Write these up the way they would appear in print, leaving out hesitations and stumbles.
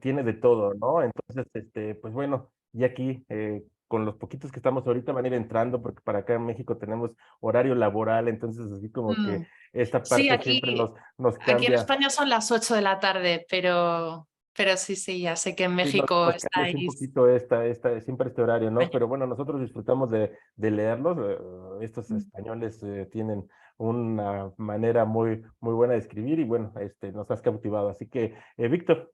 tiene de todo, ¿no? Entonces, pues bueno, y aquí con los poquitos que estamos ahorita van a ir entrando, porque para acá en México tenemos horario laboral, entonces así como que Mm. esta Sí, parte siempre nos aquí en cambia. España son las 8 de la tarde, pero sí, sí, ya sé que en Sí, México nos cambia así un estáis. poquito siempre este horario, ¿no? Pero bueno, nosotros disfrutamos de leerlos. Estos españoles tienen una manera muy buena de escribir y bueno, nos has cautivado. Así que, Víctor,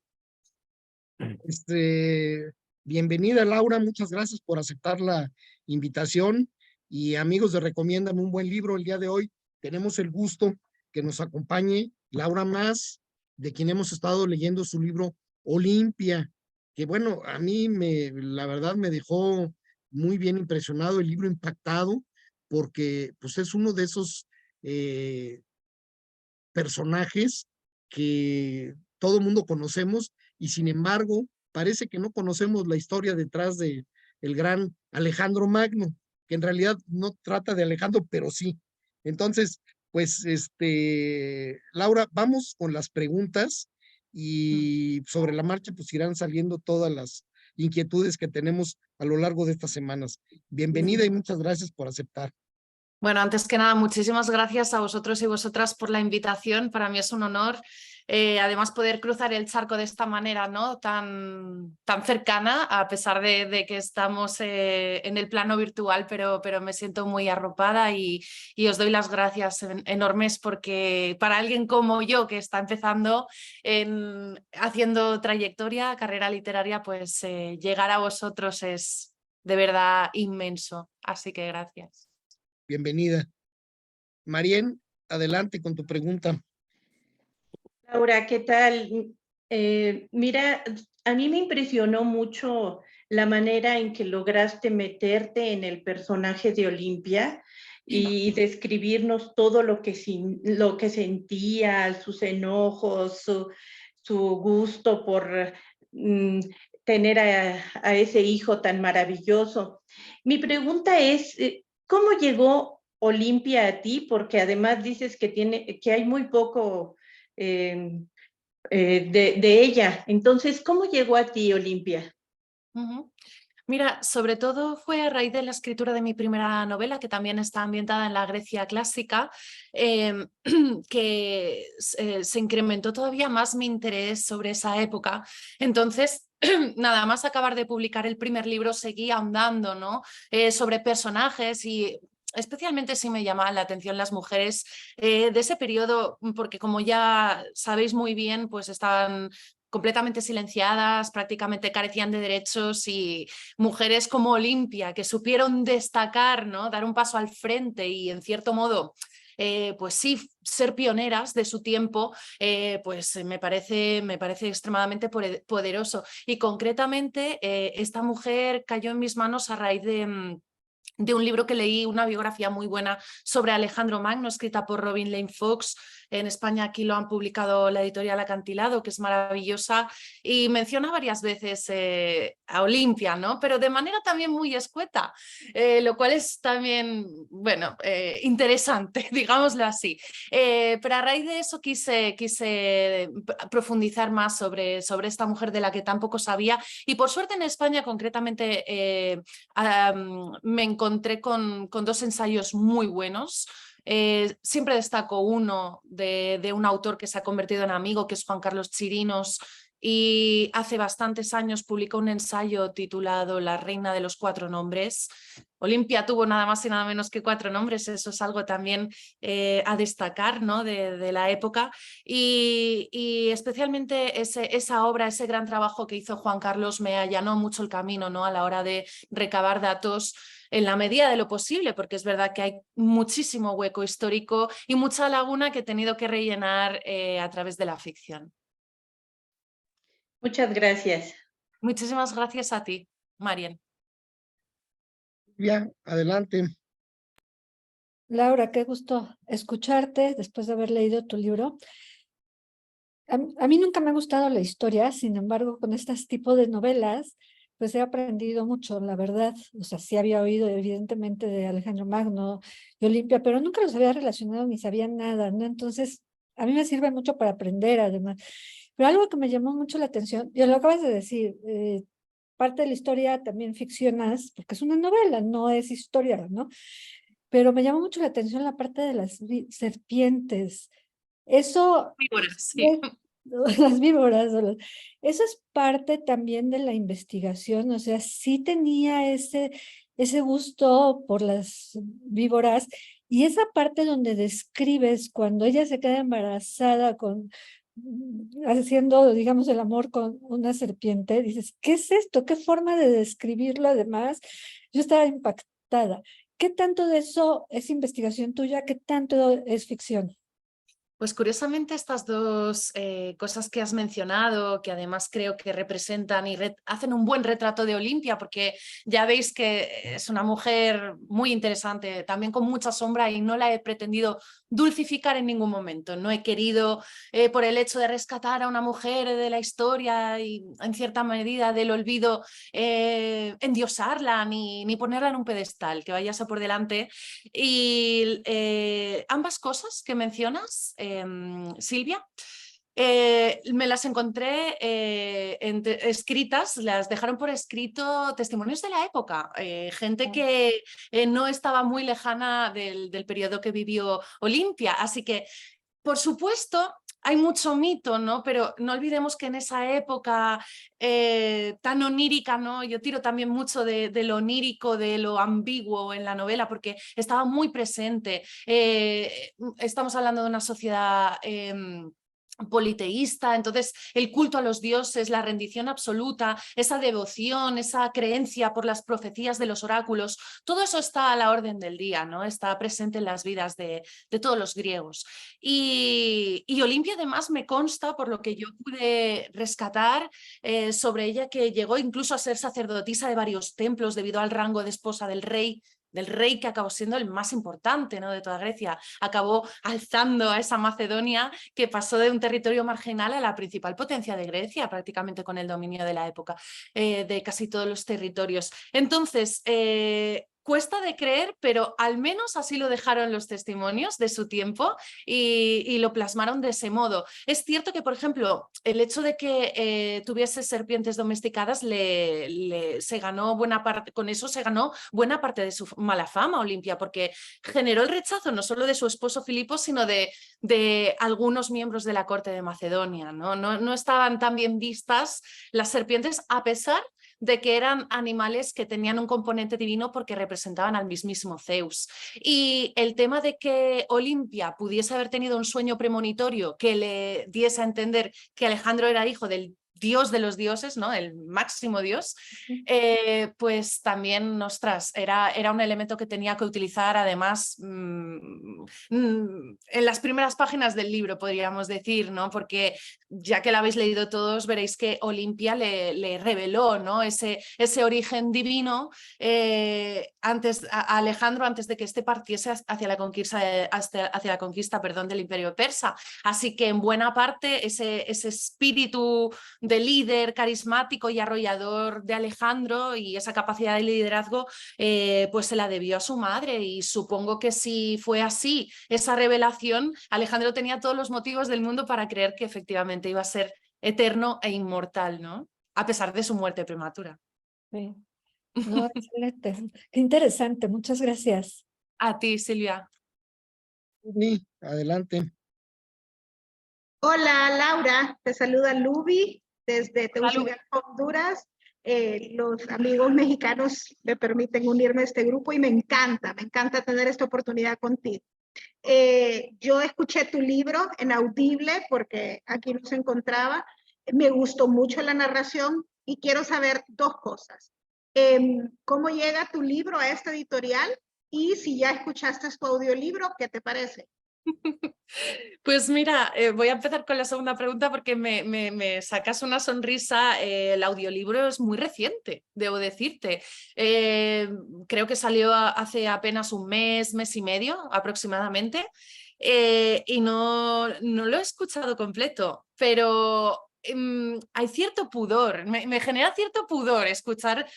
Este, bienvenida Laura, muchas gracias por aceptar la invitación y amigos de Recomiéndame un buen libro. El día de hoy tenemos el gusto que nos acompañe Laura Mas, de quien hemos estado leyendo su libro Olimpia, que bueno, a mí la verdad me dejó muy bien impresionado, el libro impactado, porque pues es uno de esos eh, personajes que todo mundo conocemos y sin embargo parece que no conocemos la historia detrás de el gran Alejandro Magno, que en realidad no trata de Alejandro, pero sí. Entonces, pues, Laura, vamos con las preguntas y sobre la marcha pues irán saliendo todas las inquietudes que tenemos a lo largo de estas semanas. Bienvenida y muchas gracias por aceptar. Bueno, antes que nada, muchísimas gracias a vosotros y vosotras por la invitación. Para mí es un honor, además, poder cruzar el charco de esta manera, ¿no? Tan cercana, a pesar de que estamos en el plano virtual, pero me siento muy arropada y os doy las gracias enormes porque para alguien como yo que está empezando haciendo trayectoria, carrera literaria, pues llegar a vosotros es de verdad inmenso. Así que gracias. Bienvenida. Marien, adelante con tu pregunta. Laura, ¿qué tal? Mira, a mí me impresionó mucho la manera en que lograste meterte en el personaje de Olimpia y describirnos todo lo que sentía, sus enojos, su gusto por mm, tener a ese hijo tan maravilloso. Mi pregunta es, ¿cómo llegó Olimpia a ti? Porque además dices que hay muy poco eh, de ella. Entonces, ¿cómo llegó a ti, Olimpia? Ujú. Mira, sobre todo fue a raíz de la escritura de mi primera novela, que también está ambientada en la Grecia clásica, eh, que se incrementó todavía más mi interés sobre esa época. Entonces, nada más acabar de publicar el primer libro, seguí ahondando, ¿no? Sobre personajes y especialmente sí me llamaban la atención las mujeres de ese periodo, porque como ya sabéis muy bien, pues estaban completamente silenciadas, prácticamente carecían de derechos y mujeres como Olimpia que supieron destacar, ¿no? Dar un paso al frente y en cierto modo pues sí, ser pioneras de su tiempo, pues me parece extremadamente poderoso. Y concretamente, esta mujer cayó en mis manos a raíz de un libro que leí, una biografía muy buena sobre Alejandro Magno, escrita por Robin Lane Fox. En España aquí lo han publicado la editorial Acantilado, que es maravillosa, y menciona varias veces a Olimpia, ¿no? Pero de manera también muy escueta, lo cual es también, bueno, interesante, digámoslo así. Pero a raíz de eso quise profundizar más sobre esta mujer de la que tampoco sabía, y por suerte en España concretamente me encontré con dos ensayos muy buenos. Siempre destaco uno de un autor que se ha convertido en amigo, que es Juan Carlos Chirinos, y hace bastantes años publicó un ensayo titulado La reina de los cuatro nombres. Olimpia tuvo nada más y nada menos que cuatro nombres, eso es algo también a destacar, ¿no? de la época, y especialmente esa obra, ese gran trabajo que hizo Juan Carlos me allanó mucho el camino, ¿no? A la hora de recabar datos en la medida de lo posible, porque es verdad que hay muchísimo hueco histórico y mucha laguna que he tenido que rellenar a través de la ficción. Muchas gracias. Muchísimas gracias a ti, Marien. Ya, adelante. Laura, qué gusto escucharte después de haber leído tu libro. A mí nunca me ha gustado la historia, sin embargo, con este tipo de novelas, pues he aprendido mucho, la verdad. O sea, sí había oído evidentemente de Alejandro Magno y Olimpia, pero nunca los había relacionado ni sabía nada, ¿no? Entonces, a mí me sirve mucho para aprender, además. Pero algo que me llamó mucho la atención, ya lo acabas de decir, parte de la historia también ficcionas, porque es una novela, no es historia, ¿no? Pero me llamó mucho la atención la parte de las serpientes. Eso, Víboras, sí. las víboras, eso es parte también de la investigación, o sea, sí tenía ese gusto por las víboras, y esa parte donde describes cuando ella se queda embarazada haciendo, digamos, el amor con una serpiente, dices, ¿qué es esto? ¿Qué forma de describirlo? Además, yo estaba impactada. ¿Qué tanto de eso es investigación tuya? ¿Qué tanto es ficción? Pues curiosamente estas dos cosas que has mencionado, que además creo que representan y hacen un buen retrato de Olimpia, porque ya veis que es una mujer muy interesante, también con mucha sombra, y no la he pretendido dulcificar en ningún momento. No he querido, por el hecho de rescatar a una mujer de la historia y en cierta medida del olvido, endiosarla ni ponerla en un pedestal, que vayase por delante. Y ambas cosas que mencionas, Silvia, me las encontré escritas, las dejaron por escrito testimonios de la época, gente que no estaba muy lejana del periodo que vivió Olimpia. Así que, por supuesto, hay mucho mito, ¿no? Pero no olvidemos que en esa época tan onírica, ¿no? Yo tiro también mucho de lo onírico, de lo ambiguo en la novela, porque estaba muy presente. Estamos hablando de una sociedad politeísta, entonces el culto a los dioses, la rendición absoluta, esa devoción, esa creencia por las profecías de los oráculos, todo eso está a la orden del día, ¿no? Está presente en las vidas de todos los griegos. Y Olimpia además me consta, por lo que yo pude rescatar sobre ella, que llegó incluso a ser sacerdotisa de varios templos debido al rango de esposa del rey que acabó siendo el más importante, ¿no?, de toda Grecia. Acabó alzando a esa Macedonia que pasó de un territorio marginal a la principal potencia de Grecia, prácticamente con el dominio de la época, de casi todos los territorios. Entonces, cuesta de creer, pero al menos así lo dejaron los testimonios de su tiempo y lo plasmaron de ese modo. Es cierto que, por ejemplo, el hecho de que tuviese serpientes domesticadas se ganó buena parte, con eso se ganó buena parte de su mala fama, Olimpia, porque generó el rechazo no solo de su esposo Filipo, sino de algunos miembros de la corte de Macedonia, ¿no? No estaban tan bien vistas las serpientes, a pesar de que eran animales que tenían un componente divino porque representaban al mismísimo Zeus. Y el tema de que Olimpia pudiese haber tenido un sueño premonitorio que le diese a entender que Alejandro era hijo del dios de los dioses, ¿no?, el máximo dios, pues también, ostras, era un elemento que tenía que utilizar además en las primeras páginas del libro, podríamos decir, ¿no?, porque ya que la habéis leído todos, veréis que Olimpia le reveló, ¿no?, ese origen divino a Alejandro, antes de que éste partiese hacia la conquista, del Imperio Persa. Así que en buena parte ese espíritu de líder carismático y arrollador de Alejandro y esa capacidad de liderazgo, pues se la debió a su madre, y supongo que si fue así esa revelación, Alejandro tenía todos los motivos del mundo para creer que efectivamente iba a ser eterno e inmortal, ¿no?, a pesar de su muerte prematura. Sí. No, excelente. Qué interesante. Muchas gracias. A ti, Silvia. Sí, adelante. Hola, Laura, te saluda Luby desde Hola, Tegucigalpa, Honduras. Los amigos mexicanos me permiten unirme a este grupo y me encanta tener esta oportunidad contigo. Yo escuché tu libro en Audible porque aquí no se encontraba. Me gustó mucho la narración y quiero saber dos cosas. ¿Cómo llega tu libro a esta editorial? Y si ya escuchaste tu audiolibro, ¿qué te parece? Pues mira, voy a empezar con la segunda pregunta porque me sacas una sonrisa. El audiolibro es muy reciente, debo decirte. Creo que salió hace apenas un mes y medio aproximadamente, y no lo he escuchado completo, pero hay cierto pudor, me genera cierto pudor escuchar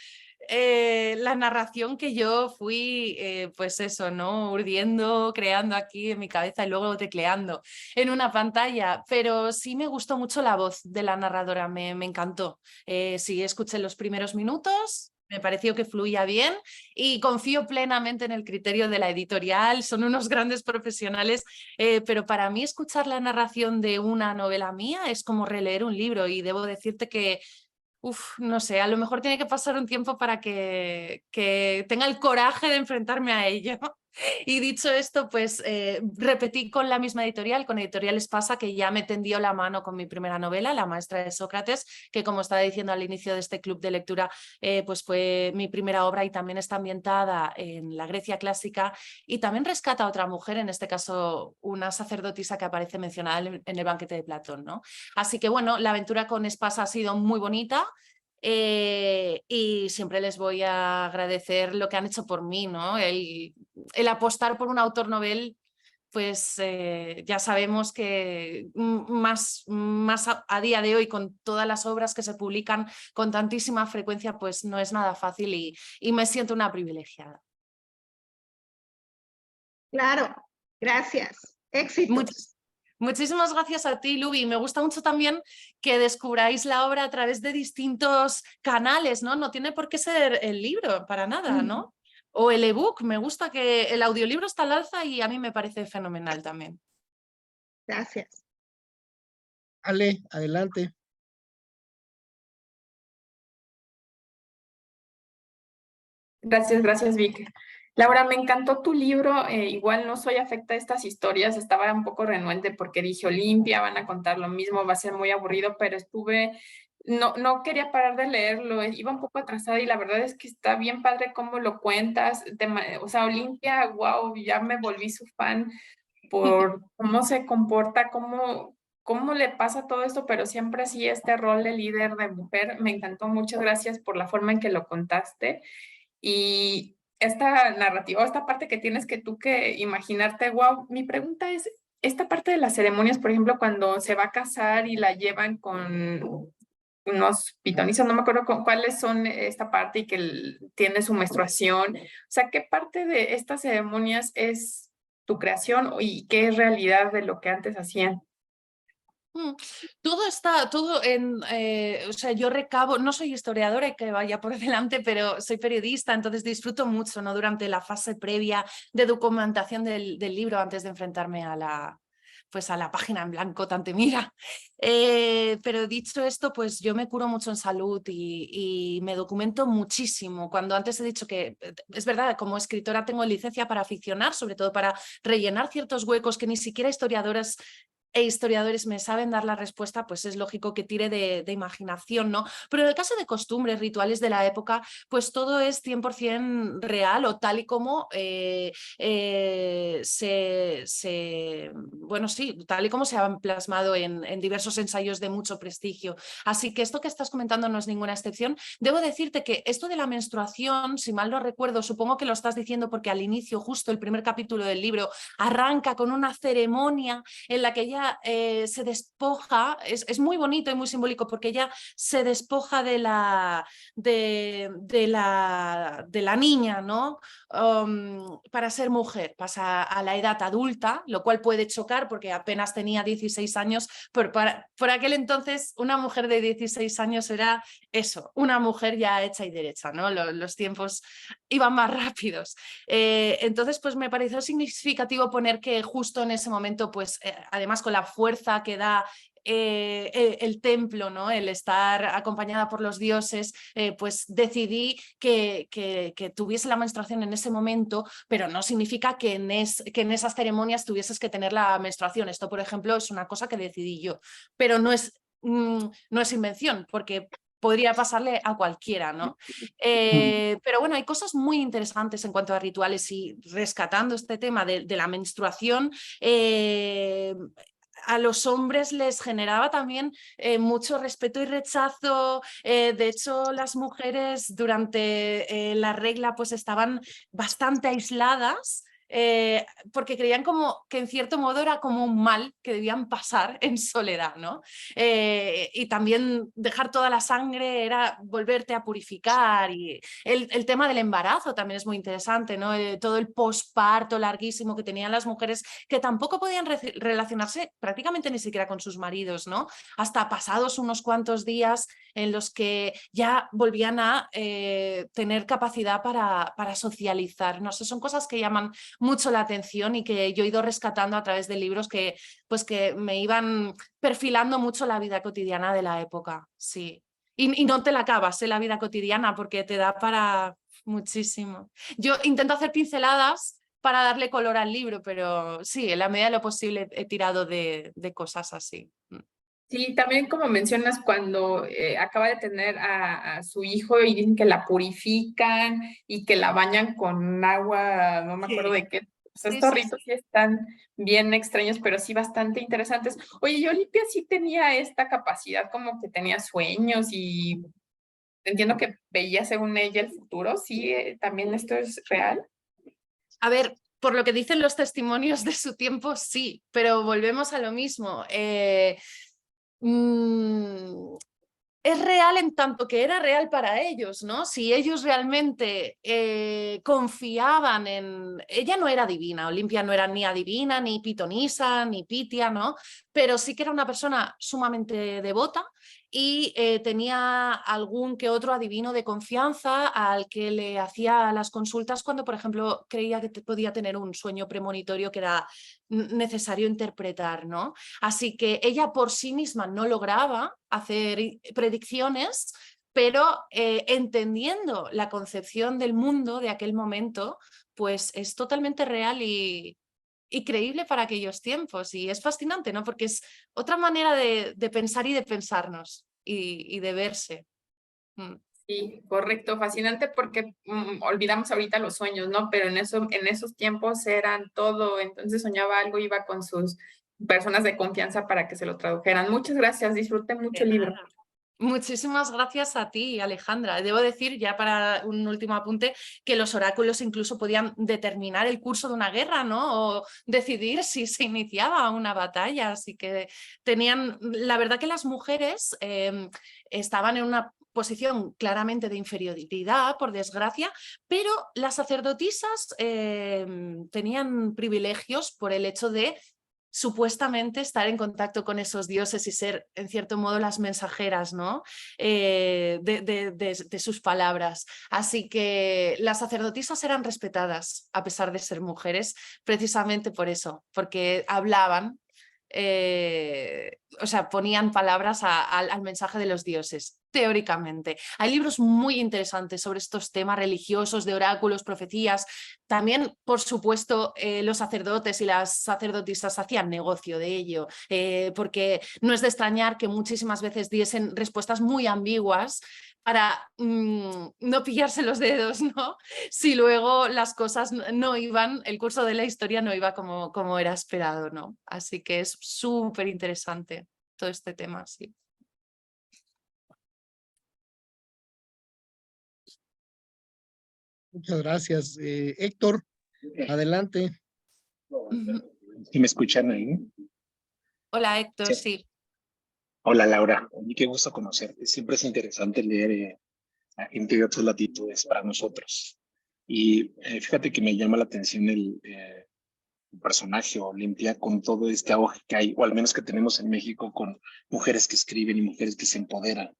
la narración que yo fui, pues eso, ¿no? Urdiendo, creando aquí en mi cabeza y luego tecleando en una pantalla, pero sí me gustó mucho la voz de la narradora, me encantó. Sí, escuché los primeros minutos. Me pareció que fluía bien y confío plenamente en el criterio de la editorial. Son unos grandes profesionales, pero para mí escuchar la narración de una novela mía es como releer un libro y debo decirte que no sé, a lo mejor tiene que pasar un tiempo para que tenga el coraje de enfrentarme a ello. Y dicho esto, pues repetí con la misma editorial, con Editorial Espasa, que ya me tendió la mano con mi primera novela, La maestra de Sócrates, que como estaba diciendo al inicio de este club de lectura, pues fue mi primera obra y también está ambientada en la Grecia clásica y también rescata a otra mujer, en este caso una sacerdotisa que aparece mencionada en el banquete de Platón, ¿no? Así que bueno, la aventura con Espasa ha sido muy bonita. Y siempre les voy a agradecer lo que han hecho por mí, ¿no? El apostar por un autor novel, pues ya sabemos que más a día de hoy, con todas las obras que se publican con tantísima frecuencia, pues no es nada fácil y me siento una privilegiada. Claro, gracias. Éxitos. Muchísimas gracias a ti, Lubi. Me gusta mucho también que descubráis la obra a través de distintos canales, ¿no? No tiene por qué ser el libro, para nada, ¿no? O el ebook. Me gusta que el audiolibro está al alza y a mí me parece fenomenal también. Gracias. Ale, adelante. Gracias, Vic. Laura, me encantó tu libro. Igual no soy afecta a estas historias, estaba un poco renuente porque dije Olimpia, van a contar lo mismo, va a ser muy aburrido, pero no quería parar de leerlo, iba un poco atrasada y la verdad es que está bien padre cómo lo cuentas. O sea, Olimpia, wow, ya me volví su fan por cómo se comporta, cómo le pasa todo esto, pero siempre así este rol de líder de mujer. Me encantó, muchas gracias por la forma en que lo contaste. Y esta narrativa, esta parte que tienes que imaginarte, wow, mi pregunta es, esta parte de las ceremonias, por ejemplo, cuando se va a casar y la llevan con unos pitonizos, no me acuerdo cuáles son esta parte y que tiene su menstruación, o sea, ¿qué parte de estas ceremonias es tu creación y qué es realidad de lo que antes hacían? Todo o sea, yo recabo, no soy historiadora y que vaya por delante, pero soy periodista, entonces disfruto mucho, ¿no? Durante la fase previa de documentación del libro antes de enfrentarme a la página en blanco, tante mira. Pero dicho esto, pues yo me curo mucho en salud y me documento muchísimo. Cuando antes he dicho que, es verdad, como escritora tengo licencia para ficcionar, sobre todo para rellenar ciertos huecos que ni siquiera historiadoras e historiadores me saben dar la respuesta, pues es lógico que tire de imaginación, ¿no? Pero en el caso de costumbres, rituales de la época, pues todo es 100% real o tal y como bueno, sí, tal y como se han plasmado en diversos ensayos de mucho prestigio. Así que esto que estás comentando no es ninguna excepción. Debo decirte que esto de la menstruación, si mal no recuerdo, supongo que lo estás diciendo porque al inicio, justo el primer capítulo del libro, arranca con una ceremonia en la que ella se despoja, es muy bonito y muy simbólico porque ella se despoja de la niña, ¿no? Para ser mujer, pasa a la edad adulta, lo cual puede chocar porque apenas tenía 16 años, pero por aquel entonces una mujer de 16 años era eso, una mujer ya hecha y derecha, ¿no? Los tiempos iban más rápidos. Entonces, pues me pareció significativo poner que justo en ese momento, pues además con la fuerza que da el templo, ¿no? El estar acompañada por los dioses, pues decidí que tuviese la menstruación en ese momento, pero no significa que en esas ceremonias tuvieses que tener la menstruación. Esto, por ejemplo, es una cosa que decidí yo, pero no es invención, porque podría pasarle a cualquiera, ¿no? Pero bueno, hay cosas muy interesantes en cuanto a rituales y rescatando este tema de la menstruación, a los hombres les generaba también mucho respeto y rechazo. De hecho, las mujeres durante la regla pues estaban bastante aisladas. porque creían como que en cierto modo era como un mal que debían pasar en soledad, ¿no? Y también dejar toda la sangre era volverte a purificar, y el tema del embarazo también es muy interesante, ¿no? Todo el posparto larguísimo que tenían las mujeres, que tampoco podían relacionarse prácticamente ni siquiera con sus maridos, ¿no? Hasta pasados unos cuantos días en los que ya volvían a tener capacidad para socializar. No sé, son cosas que llaman mucho la atención y que yo he ido rescatando a través de libros que, pues, que me iban perfilando mucho la vida cotidiana de la época, sí. Y no te la acabas, la vida cotidiana, porque te da para muchísimo. Yo intento hacer pinceladas para darle color al libro, pero sí, en la medida de lo posible he tirado de cosas así. Sí, también como mencionas, cuando acaba de tener a su hijo y dicen que la purifican y que la bañan con agua, no me acuerdo de qué. Pues estos ritos sí están bien extraños, pero sí bastante interesantes. Oye, y Olimpia sí tenía esta capacidad, como que tenía sueños y entiendo que veía según ella el futuro. Sí, también esto es real. A ver, por lo que dicen los testimonios de su tiempo, sí, pero volvemos a lo mismo. Es real en tanto que era real para ellos, ¿no? Si ellos realmente confiaban en... Ella no era divina, Olimpia no era ni adivina, ni pitonisa, ni pitia, ¿no? Pero sí que era una persona sumamente devota y tenía algún que otro adivino de confianza al que le hacía las consultas cuando, por ejemplo, creía que podía tener un sueño premonitorio que era necesario interpretar, ¿no? Así que ella por sí misma no lograba hacer predicciones, pero entendiendo la concepción del mundo de aquel momento, pues es totalmente real y creíble para aquellos tiempos, y es fascinante, ¿no? Porque es otra manera de pensar y de pensarnos y de verse. Sí, correcto, fascinante porque olvidamos ahorita los sueños, ¿no? Pero en esos tiempos eran todo, entonces soñaba algo, iba con sus personas de confianza para que se lo tradujeran. Muchas gracias, disfruté mucho el libro. Muchísimas gracias a ti, Alejandra. Debo decir, ya para un último apunte, que los oráculos incluso podían determinar el curso de una guerra, ¿no? O decidir si se iniciaba una batalla. Así que tenían, la verdad que las mujeres estaban en una posición claramente de inferioridad, por desgracia, pero las sacerdotisas tenían privilegios por el hecho de supuestamente estar en contacto con esos dioses y ser, en cierto modo, las mensajeras, ¿no? de sus palabras. Así que las sacerdotisas eran respetadas, a pesar de ser mujeres, precisamente por eso, porque hablaban, o sea, ponían palabras al mensaje de los dioses, teóricamente. Hay libros muy interesantes sobre estos temas religiosos, de oráculos, profecías. También, por supuesto, los sacerdotes y las sacerdotisas hacían negocio de ello, porque no es de extrañar que muchísimas veces diesen respuestas muy ambiguas para no pillarse los dedos, ¿no? Si luego las cosas no iban, el curso de la historia no iba como era esperado, ¿no? Así que es súper interesante todo este tema, sí. Muchas gracias. Héctor, adelante. ¿Sí me escuchan ahí? Hola, Héctor, Sí. sí. Hola, Laura. Y qué gusto conocerte. Siempre es interesante leer a gente de otras latitudes para nosotros. Y fíjate que me llama la atención el personaje Olimpia con todo este auge que hay, o al menos que tenemos en México, con mujeres que escriben y mujeres que se empoderan.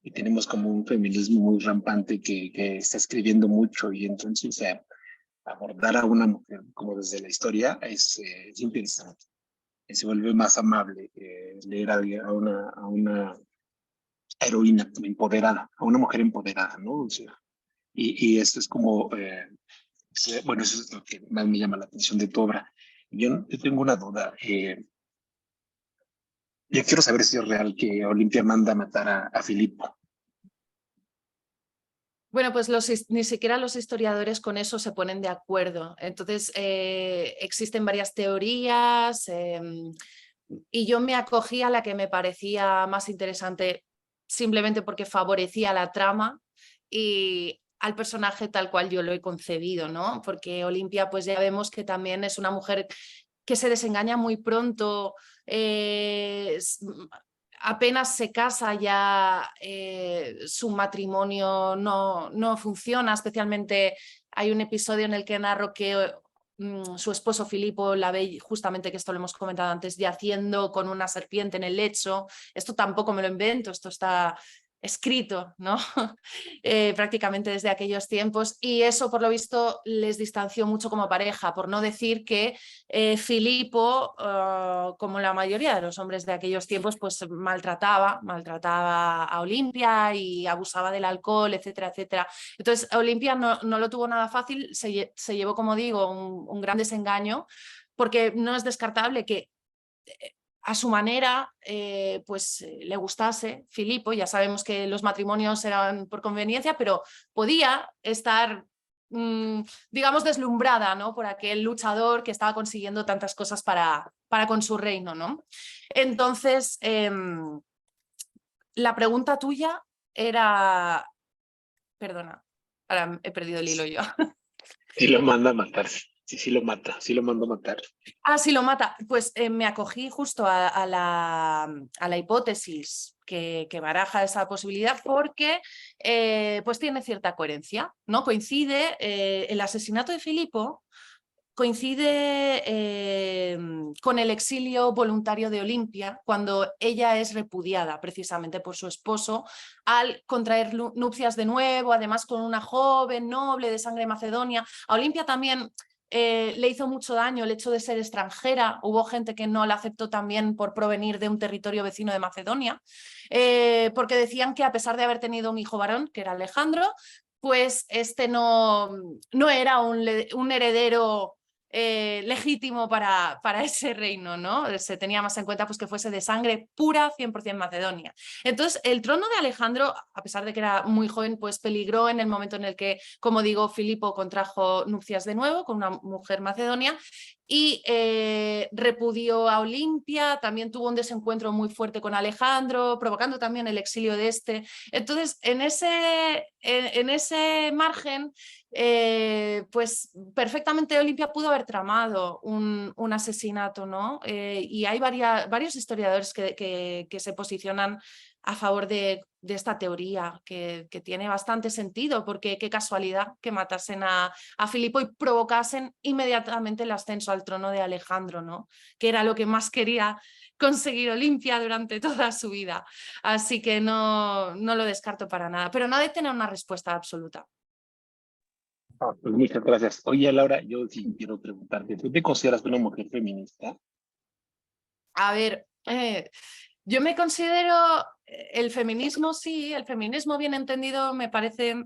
Y tenemos como un feminismo muy rampante que está escribiendo mucho, y entonces abordar a una mujer como desde la historia es interesante. Se vuelve más amable leer a una heroína empoderada, a una mujer empoderada, ¿no? O sea, y esto es como, bueno, eso es lo que más me llama la atención de tu obra. Yo tengo una duda. Yo quiero saber si es real que Olimpia manda a matar a Filipo. Bueno, pues ni siquiera los historiadores con eso se ponen de acuerdo. Entonces, existen varias teorías y yo me acogí a la que me parecía más interesante simplemente porque favorecía la trama, y al personaje tal cual yo lo he concebido, ¿no? Porque Olimpia, pues ya vemos que también es una mujer que se desengaña muy pronto, apenas se casa ya su matrimonio no funciona, especialmente hay un episodio en el que narro que su esposo Filipo la ve justamente, que esto lo hemos comentado antes, yaciendo con una serpiente en el lecho. Esto tampoco me lo invento, esto está escrito, ¿no? Prácticamente desde aquellos tiempos, y eso por lo visto les distanció mucho como pareja, por no decir que Filipo, como la mayoría de los hombres de aquellos tiempos, pues maltrataba a Olimpia y abusaba del alcohol, etcétera, etcétera. Entonces Olimpia no lo tuvo nada fácil, se llevó, como digo, un gran desengaño, porque no es descartable que a su manera pues le gustase Filipo. Ya sabemos que los matrimonios eran por conveniencia, pero podía estar digamos deslumbrada, ¿no? Por aquel luchador que estaba consiguiendo tantas cosas para con su reino, ¿no? Entonces la pregunta tuya era, perdona, ahora he perdido el hilo yo. Sí lo manda a matar. Sí lo mata, sí lo manda a matar. Ah, sí lo mata. Pues me acogí justo a la hipótesis que baraja esa posibilidad porque pues tiene cierta coherencia, ¿no? Coincide, el asesinato de Filipo coincide con el exilio voluntario de Olimpia, cuando ella es repudiada precisamente por su esposo al contraer nupcias de nuevo, además con una joven noble de sangre macedonia. A Olimpia también le hizo mucho daño el hecho de ser extranjera. Hubo gente que no la aceptó también por provenir de un territorio vecino de Macedonia, porque decían que a pesar de haber tenido un hijo varón, que era Alejandro, pues este no era un heredero legítimo para ese reino, ¿no? Se tenía más en cuenta pues que fuese de sangre pura, 100% macedonia. Entonces el trono de Alejandro, a pesar de que era muy joven, pues peligró en el momento en el que, como digo, Filipo contrajo nupcias de nuevo con una mujer macedonia y repudió a Olimpia. También tuvo un desencuentro muy fuerte con Alejandro, provocando también el exilio de este. Entonces en ese margen pues perfectamente Olimpia pudo haber tramado un asesinato, ¿no? Y hay varios historiadores que se posicionan a favor de esta teoría, que tiene bastante sentido, porque qué casualidad que matasen a Filipo y provocasen inmediatamente el ascenso al trono de Alejandro, ¿no? Que era lo que más quería conseguir Olimpia durante toda su vida. Así que no lo descarto para nada, pero no ha de tener una respuesta absoluta. Pues muchas gracias. Oye, Laura, yo sí quiero preguntarte, ¿tú te consideras una mujer feminista? A ver, yo me considero el feminismo, sí, el feminismo bien entendido me parece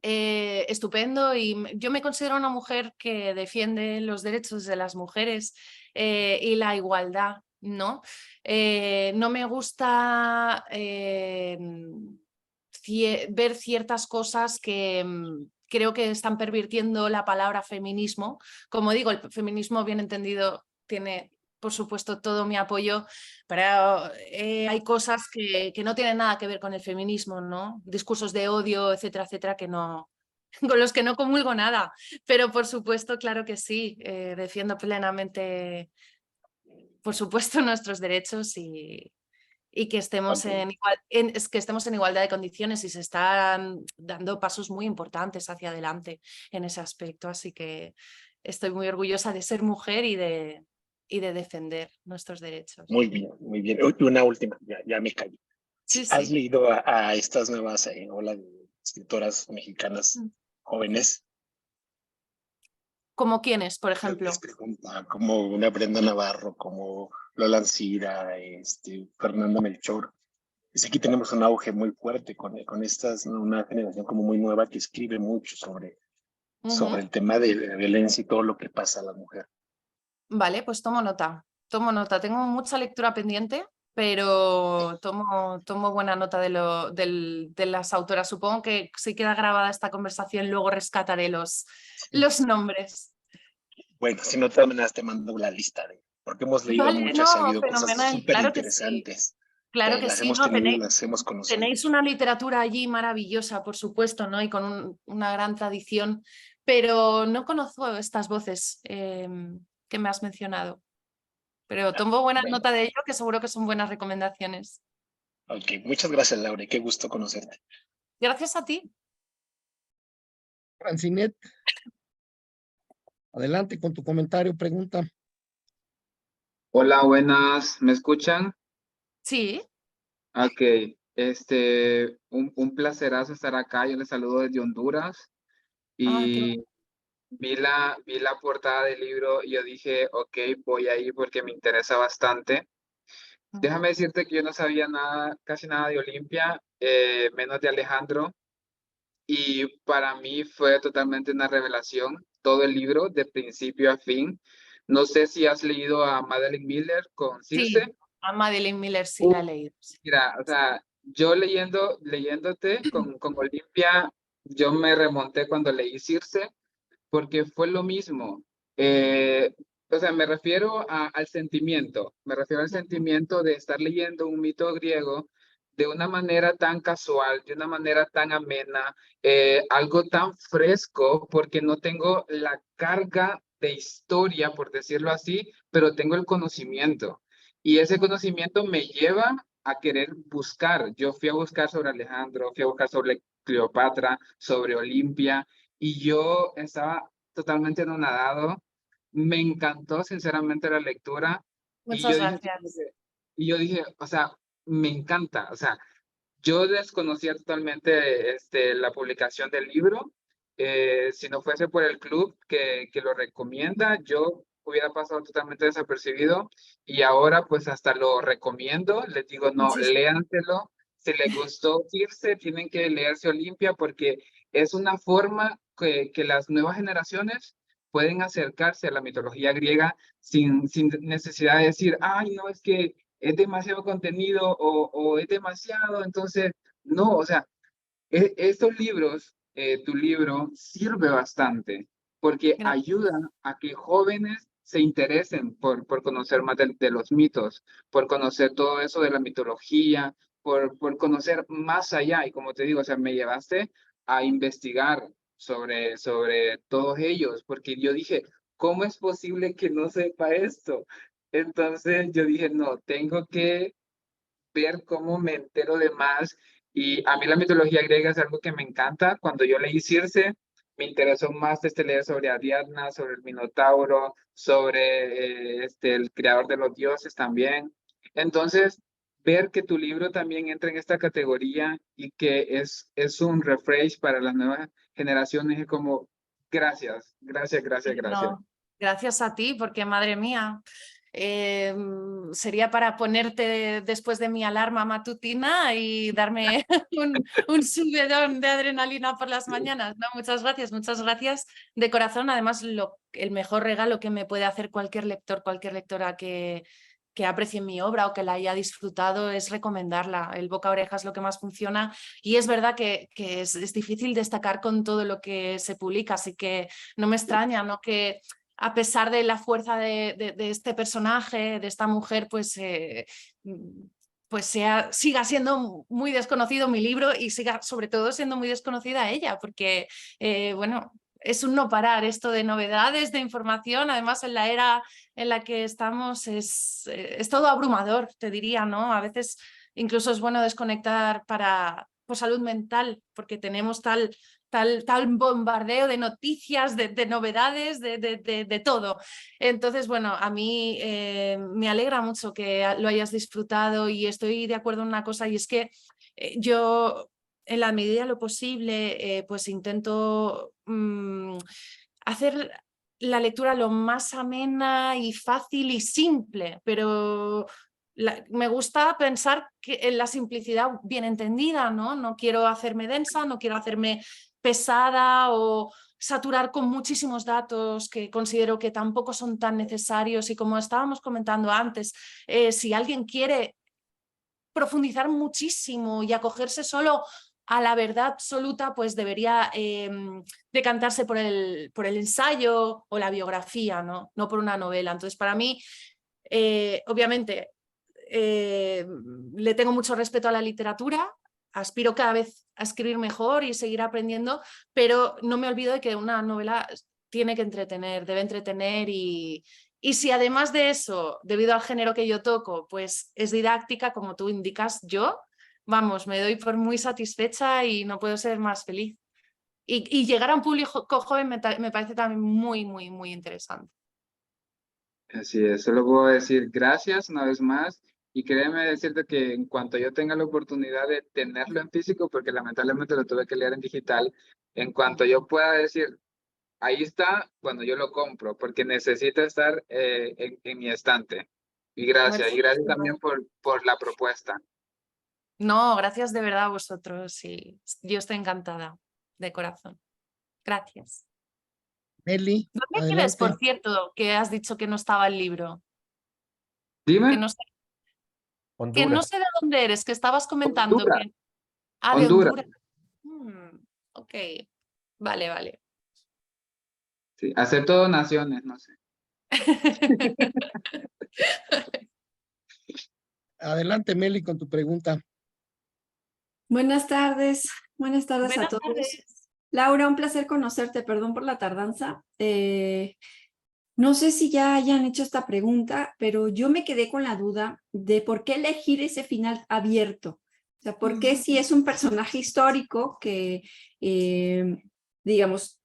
estupendo, y yo me considero una mujer que defiende los derechos de las mujeres y la igualdad, ¿no? No me gusta ver ciertas cosas que creo que están pervirtiendo la palabra feminismo. Como digo, el feminismo bien entendido tiene, por supuesto, todo mi apoyo, pero hay cosas que no tienen nada que ver con el feminismo, ¿no? Discursos de odio, etcétera, etcétera, con los que no comulgo nada. Pero por supuesto, claro que sí, defiendo plenamente, por supuesto, nuestros derechos y que estemos que estemos en igualdad de condiciones, y se están dando pasos muy importantes hacia adelante en ese aspecto. Así que estoy muy orgullosa de ser mujer y de defender nuestros derechos. Muy bien, muy bien. Una última, ya me callo. Sí, ¿Has sí. leído a estas nuevas ola de escritoras mexicanas jóvenes? ¿Como quiénes, por ejemplo? Como una Brenda Navarro, como Lola Ancira, Fernanda Melchor. Aquí tenemos un auge muy fuerte con estas, ¿no? Una generación como muy nueva que escribe mucho sobre el tema de la violencia y todo lo que pasa a la mujer. Vale, pues tomo nota. Tengo mucha lectura pendiente, pero tomo buena nota de las autoras. Supongo que si queda grabada esta conversación, luego rescataré los nombres. Bueno, si no, de todas maneras te mando la lista, porque hemos leído Vale, muchas, ha no, habido cosas fenomenal, súper claro que sí. interesantes. Claro que las sí, hemos ¿no? tenido y las hemos conocido. Tenéis una literatura allí maravillosa, por supuesto, ¿no? Y con una gran tradición, pero no conozco estas voces que me has mencionado. Pero tomo buena Bueno, nota de ello, que seguro que son buenas recomendaciones. ok, muchas gracias, Laura, y qué gusto conocerte. Gracias a ti. Francinet, adelante con tu comentario, pregunta. Hola, buenas, ¿me escuchan? Sí. Ok, un placerazo estar acá, yo les saludo desde Honduras Ah, y vi la portada del libro y yo dije, ok, voy a ir porque me interesa bastante. Déjame decirte que yo no sabía nada, casi nada de Olimpia, menos de Alejandro, y para mí fue totalmente una revelación, todo el libro, de principio a fin. No sé si has leído a Madeline Miller con sí, Circe. a Madeleine Miller sí la he leído. Sí. Mira, o sea, yo leyéndote con Olimpia, yo me remonté cuando leí Circe, porque fue lo mismo. Eh, o sea, me refiero al sentimiento de estar leyendo un mito griego de una manera tan casual, de una manera tan amena, algo tan fresco, porque no tengo la carga de historia, por decirlo así, pero tengo el conocimiento. Y ese conocimiento me lleva a querer buscar. Yo fui a buscar sobre Alejandro, fui a buscar sobre Cleopatra, sobre Olimpia, y yo estaba totalmente anonadado. Me encantó sinceramente la lectura y Muchas gracias. yo dije, o sea, me encanta, o sea, yo desconocía totalmente la publicación del libro. Si no fuese por el club que lo recomienda, yo hubiera pasado totalmente desapercibido y ahora pues hasta lo recomiendo. Les digo, no, Muchísimas léanselo. Si les gustó irse, tienen que leerse Olimpia porque es una forma que las nuevas generaciones pueden acercarse a la mitología griega sin necesidad de decir, ay, no, es que es demasiado contenido o es demasiado, entonces, no, o sea, estos libros, tu libro, sirve bastante porque gracias. ayuda a que jóvenes se interesen por conocer más de los mitos, por conocer todo eso de la mitología, por conocer más allá. Y como te digo, o sea, me llevaste a investigar sobre todos ellos, porque yo dije, ¿cómo es posible que no sepa esto? Entonces yo dije, no, tengo que ver cómo me entero de más. Y a mí la mitología griega es algo que me encanta. Cuando yo leí Circe, me interesó más leer sobre Ariadna, sobre el Minotauro, sobre el creador de los dioses también. Entonces, ver que tu libro también entra en esta categoría y que es un refresh para las nuevas generaciones es como, gracias, gracias, gracias, gracias. No, gracias a ti, porque madre mía, sería para ponerte después de mi alarma matutina y darme un subidón de adrenalina por las mañanas. No, muchas gracias de corazón. Además, el mejor regalo que me puede hacer cualquier lector, cualquier lectora que aprecie mi obra o que la haya disfrutado es recomendarla. El boca a oreja es lo que más funciona y es verdad que es difícil destacar con todo lo que se publica, así que no me extraña, ¿no? Que a pesar de la fuerza de este personaje, de esta mujer, pues siga siendo muy desconocido mi libro y siga sobre todo siendo muy desconocida ella, porque bueno, es un no parar esto de novedades, de información, además en la era en la que estamos es todo abrumador, te diría, ¿no? A veces incluso es bueno desconectar por salud mental, porque tenemos tal bombardeo de noticias, de novedades, de todo. Entonces, bueno, a mí me alegra mucho que lo hayas disfrutado y estoy de acuerdo en una cosa y es que yo, en la medida de lo posible, pues intento hacer la lectura lo más amena y fácil y simple, pero me gusta pensar que en la simplicidad bien entendida, ¿no? No quiero hacerme densa, no quiero hacerme pesada o saturar con muchísimos datos que considero que tampoco son tan necesarios y como estábamos comentando antes, si alguien quiere profundizar muchísimo y acogerse solo a la verdad absoluta, pues debería decantarse por el ensayo o la biografía, ¿no? No por una novela. Entonces, para mí, obviamente, le tengo mucho respeto a la literatura, aspiro cada vez a escribir mejor y seguir aprendiendo, pero no me olvido de que una novela tiene que entretener, debe entretener y si además de eso, debido al género que yo toco, pues es didáctica, como tú indicas, vamos, me doy por muy satisfecha y no puedo ser más feliz. Y llegar a un público joven me parece también muy, muy, muy interesante. Así es, solo puedo decir gracias una vez más y créeme decirte que en cuanto yo tenga la oportunidad de tenerlo en físico, porque lamentablemente lo tuve que leer en digital, en cuanto yo pueda decir, ahí está, cuando yo lo compro, porque necesita estar en mi estante. Y gracias también por la propuesta. No, gracias de verdad a vosotros y yo estoy encantada, de corazón. Gracias. Meli, ¿Dónde crees, por cierto, que has dicho que no estaba el libro? Dime. Que no sé de dónde eres, que estabas comentando. Honduras. De Honduras. Ok, vale. Sí, acepto donaciones, no sé. Adelante, Meli, con tu pregunta. Buenas tardes a todos. Tardes. Laura, un placer conocerte, perdón por la tardanza. No sé si ya hayan hecho esta pregunta, pero yo me quedé con la duda de por qué elegir ese final abierto. O sea, ¿por qué si es un personaje histórico que, digamos,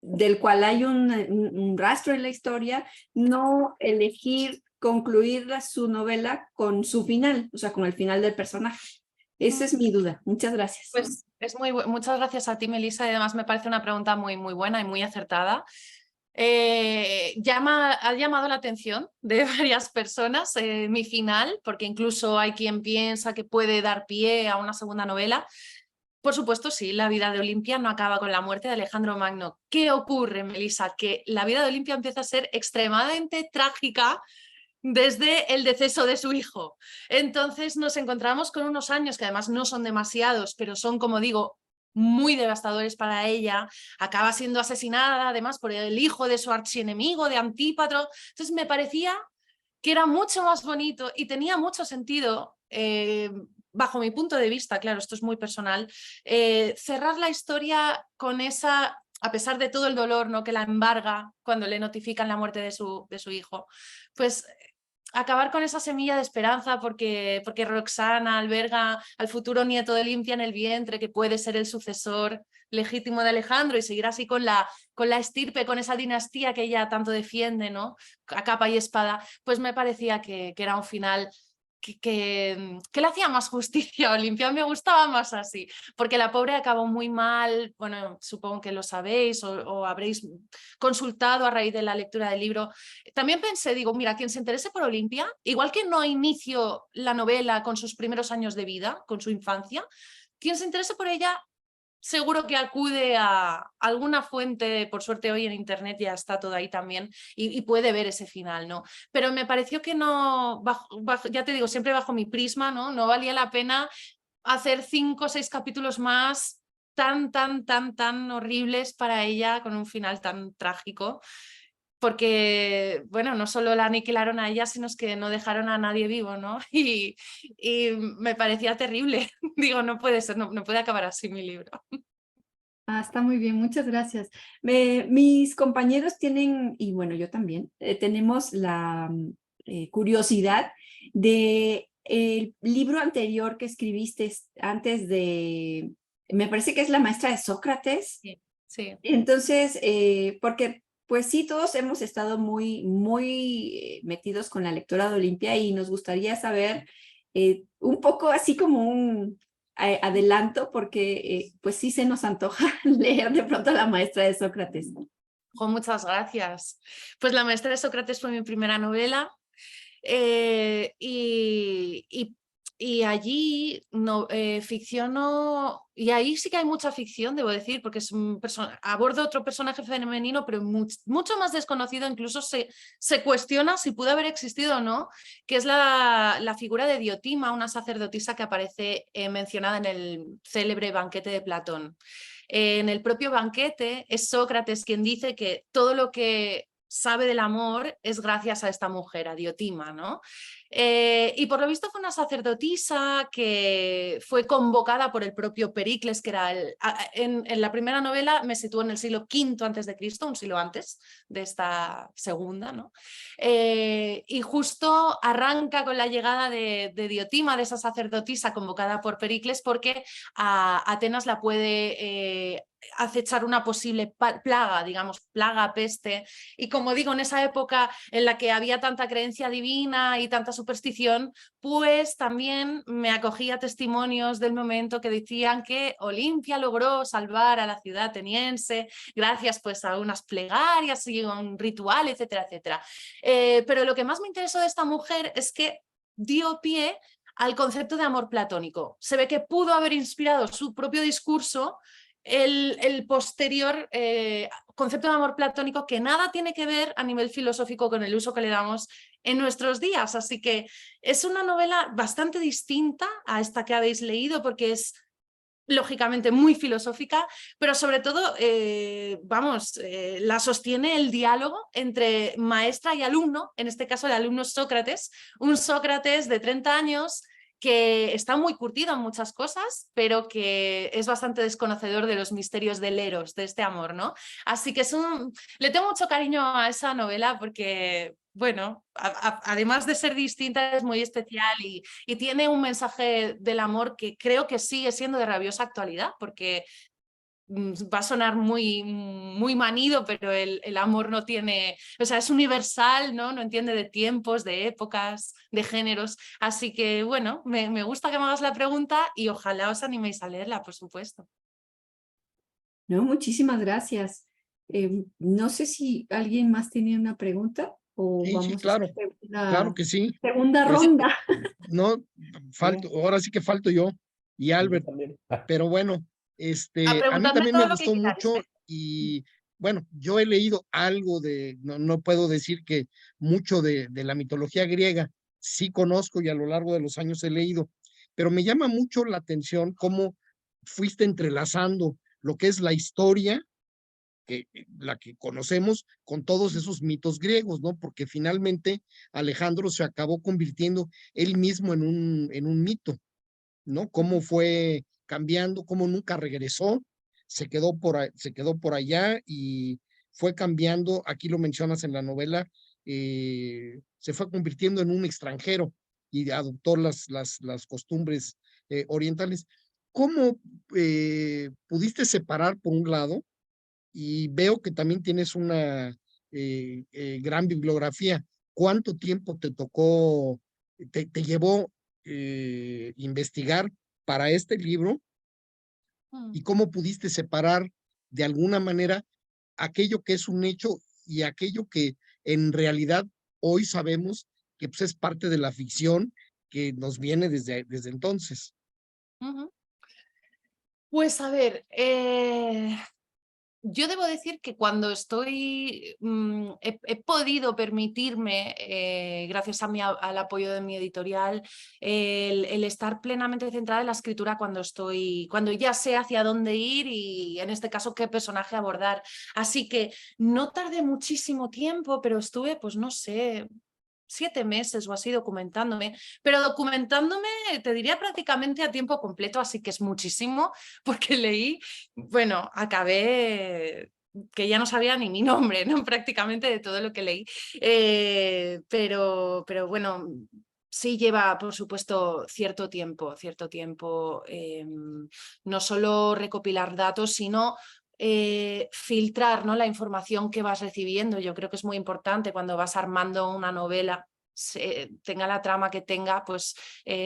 del cual hay un rastro en la historia, no elegir concluir su novela con su final, o sea, con el final del personaje? Esa es mi duda. Muchas gracias. Pues muchas gracias a ti, Melissa, y además me parece una pregunta muy, muy buena y muy acertada. Ha llamado la atención de varias personas mi final, porque incluso hay quien piensa que puede dar pie a una segunda novela. Por supuesto, sí, la vida de Olimpia no acaba con la muerte de Alejandro Magno. ¿Qué ocurre, Melissa? Que la vida de Olimpia empieza a ser extremadamente trágica desde el deceso de su hijo. Entonces nos encontramos con unos años que además no son demasiados, pero son, como digo, muy devastadores para ella. Acaba siendo asesinada además por el hijo de su archienemigo, de Antípatro. Entonces me parecía que era mucho más bonito y tenía mucho sentido, bajo mi punto de vista, claro, esto es muy personal, cerrar la historia con esa, a pesar de todo el dolor, ¿no?, que la embarga cuando le notifican la muerte de su hijo, pues acabar con esa semilla de esperanza porque Roxana alberga al futuro nieto de Olimpia en el vientre, que puede ser el sucesor legítimo de Alejandro y seguir así con la estirpe, con esa dinastía que ella tanto defiende, ¿no?, a capa y espada. Pues me parecía que era un final que le hacía más justicia a Olimpia. Me gustaba más así, porque la pobre acabó muy mal. Bueno, supongo que lo sabéis o habréis consultado a raíz de la lectura del libro. También pensé, digo, mira, quien se interese por Olimpia, igual que no inicio la novela con sus primeros años de vida, con su infancia, quien se interese por ella seguro que acude a alguna fuente, por suerte hoy en internet ya está todo ahí también, y puede ver ese final, ¿no? Pero me pareció que no, ya te digo, siempre bajo mi prisma, ¿no? No valía la pena hacer 5 o 6 capítulos más tan horribles para ella, con un final tan trágico. Porque, bueno, no solo la aniquilaron a ella, sino que no dejaron a nadie vivo, ¿no? Y me parecía terrible. Digo, no puede ser, no puede acabar así mi libro. Está muy bien, muchas gracias. Mis compañeros tienen, y bueno, yo también, tenemos la curiosidad de el libro anterior que escribiste antes de, me parece que es La maestra de Sócrates. Sí. Entonces, porque pues sí, todos hemos estado muy metidos con la lectura de Olimpia y nos gustaría saber un poco así como un adelanto, porque pues sí se nos antoja leer de pronto La maestra de Sócrates. Muchas gracias. Pues La maestra de Sócrates fue mi primera novela y allí ficciono, y ahí sí que hay mucha ficción, debo decir, porque es abordo otro personaje femenino, pero mucho más desconocido, incluso se cuestiona si pudo haber existido o no, que es la figura de Diotima, una sacerdotisa que aparece mencionada en el célebre banquete de Platón. En el propio banquete es Sócrates quien dice que todo lo que sabe del amor es gracias a esta mujer, a Diotima, ¿no? Y por lo visto fue una sacerdotisa que fue convocada por el propio Pericles, que era en la primera novela me sitúo en el siglo V a.C., un siglo antes de esta segunda, ¿no? Y justo arranca con la llegada de Diotima, de esa sacerdotisa convocada por Pericles, porque a Atenas la puede acechar una posible plaga, digamos, plaga, peste, y como digo, en esa época en la que había tanta creencia divina y tanta superstición, pues también me acogí a testimonios del momento que decían que Olimpia logró salvar a la ciudad ateniense gracias pues a unas plegarias y un ritual, etcétera, etcétera. Pero lo que más me interesó de esta mujer es que dio pie al concepto de amor platónico. Se ve que pudo haber inspirado su propio discurso el posterior concepto de amor platónico, que nada tiene que ver a nivel filosófico con el uso que le damos en nuestros días. Así que es una novela bastante distinta a esta que habéis leído, porque es lógicamente muy filosófica, pero sobre todo, la sostiene el diálogo entre maestra y alumno, en este caso el alumno Sócrates, un Sócrates de 30 años que está muy curtido en muchas cosas, pero que es bastante desconocedor de los misterios del eros, de este amor, ¿no? Así que le tengo mucho cariño a esa novela porque, bueno, además de ser distinta, es muy especial y tiene un mensaje del amor que creo que sigue siendo de rabiosa actualidad, porque va a sonar muy, muy manido, pero el amor no tiene, o sea, es universal, ¿no? No entiende de tiempos, de épocas, de géneros. Así que, bueno, me gusta que me hagas la pregunta y ojalá os animéis a leerla, por supuesto. No, muchísimas gracias. No sé si alguien más tiene una pregunta o Sí, vamos claro, a hacer claro que sí. segunda ronda. No, ahora sí que falto yo y Albert, pero bueno, a mí Preguntadme también me todo lo que gustó queráis, mucho y bueno, yo he leído algo no puedo decir que mucho de la mitología griega, sí conozco y a lo largo de los años he leído, pero me llama mucho la atención cómo fuiste entrelazando lo que es la historia, la que conocemos, con todos esos mitos griegos, ¿no? Porque finalmente Alejandro se acabó convirtiendo él mismo en un mito, ¿no? Cómo fue cambiando, cómo nunca regresó, se quedó por allá y fue cambiando, aquí lo mencionas en la novela, se fue convirtiendo en un extranjero y adoptó las costumbres orientales. ¿Cómo pudiste separar por un lado? Y veo que también tienes una gran bibliografía. ¿Cuánto tiempo te tocó, te llevó investigar para este libro? ¿Y cómo pudiste separar de alguna manera aquello que es un hecho y aquello que en realidad hoy sabemos que pues, es parte de la ficción que nos viene desde entonces? Pues a ver, yo debo decir que cuando he podido permitirme, gracias al apoyo de mi editorial, el estar plenamente centrada en la escritura cuando ya sé hacia dónde ir y en este caso qué personaje abordar. Así que no tardé muchísimo tiempo, pero estuve, pues no sé, 7 meses o así documentándome, pero documentándome te diría prácticamente a tiempo completo, así que es muchísimo porque leí, bueno, acabé que ya no sabía ni mi nombre, ¿no? Prácticamente de todo lo que leí, pero bueno, sí lleva, por supuesto, cierto tiempo, no solo recopilar datos, sino filtrar, ¿no? La información que vas recibiendo. Yo creo que es muy importante cuando vas armando una novela, tenga la trama que tenga, pues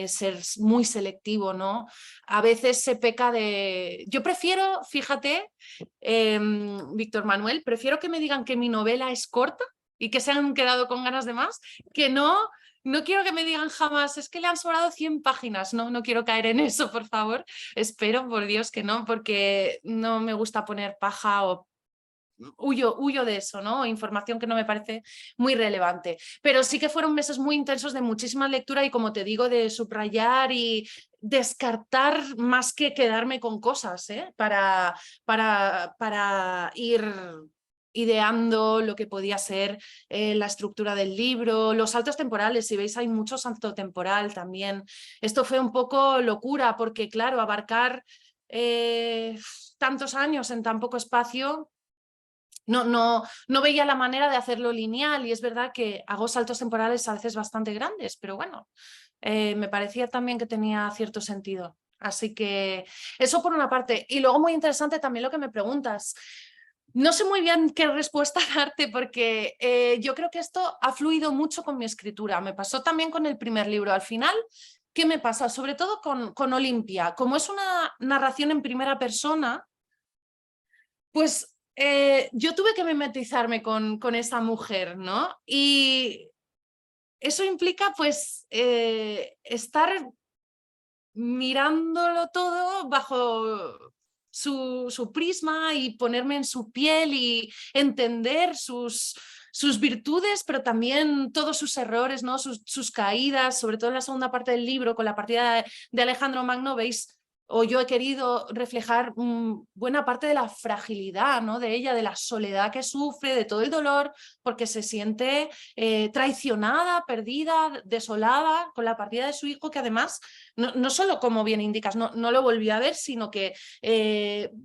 ser muy selectivo, ¿no? A veces se peca de... Yo prefiero, fíjate, Víctor Manuel, prefiero que me digan que mi novela es corta y que se han quedado con ganas de más, que no quiero que me digan jamás, es que le han sobrado 100 páginas, no quiero caer en eso, por favor. Espero, por Dios, que no, porque no me gusta poner paja o huyo de eso, ¿no? Información que no me parece muy relevante. Pero sí que fueron meses muy intensos de muchísima lectura y, como te digo, de subrayar y descartar más que quedarme con cosas, ¿eh? Para ir ideando lo que podía ser la estructura del libro, los saltos temporales, si veis hay mucho salto temporal también. Esto fue un poco locura porque claro, abarcar tantos años en tan poco espacio, no veía la manera de hacerlo lineal y es verdad que hago saltos temporales a veces bastante grandes, pero bueno, me parecía también que tenía cierto sentido. Así que eso por una parte. Y luego muy interesante también lo que me preguntas. No sé muy bien qué respuesta darte porque yo creo que esto ha fluido mucho con mi escritura. Me pasó también con el primer libro. Al final, ¿qué me pasa? Sobre todo con Olimpia. Como es una narración en primera persona, pues yo tuve que mimetizarme con esa mujer, ¿no? Y eso implica pues estar mirándolo todo bajo su prisma y ponerme en su piel y entender sus virtudes, pero también todos sus errores, ¿no? sus caídas, sobre todo en la segunda parte del libro, con la partida de Alejandro Magno, veis, o yo he querido reflejar buena parte de la fragilidad, ¿no? de ella, de la soledad que sufre, de todo el dolor, porque se siente traicionada, perdida, desolada con la partida de su hijo, que además no solo, como bien indicas, no lo volví a ver, sino que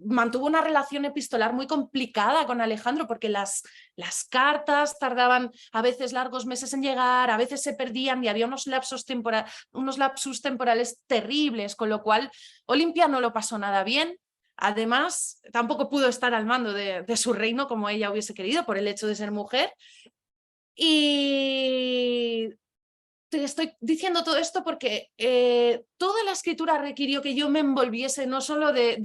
mantuvo una relación epistolar muy complicada con Alejandro, porque las cartas tardaban a veces largos meses en llegar, a veces se perdían y había unos lapsus temporales terribles, con lo cual Olimpia no lo pasó nada bien. Además, tampoco pudo estar al mando de su reino como ella hubiese querido por el hecho de ser mujer. Y te estoy diciendo todo esto porque toda la escritura requirió que yo me envolviese no solo de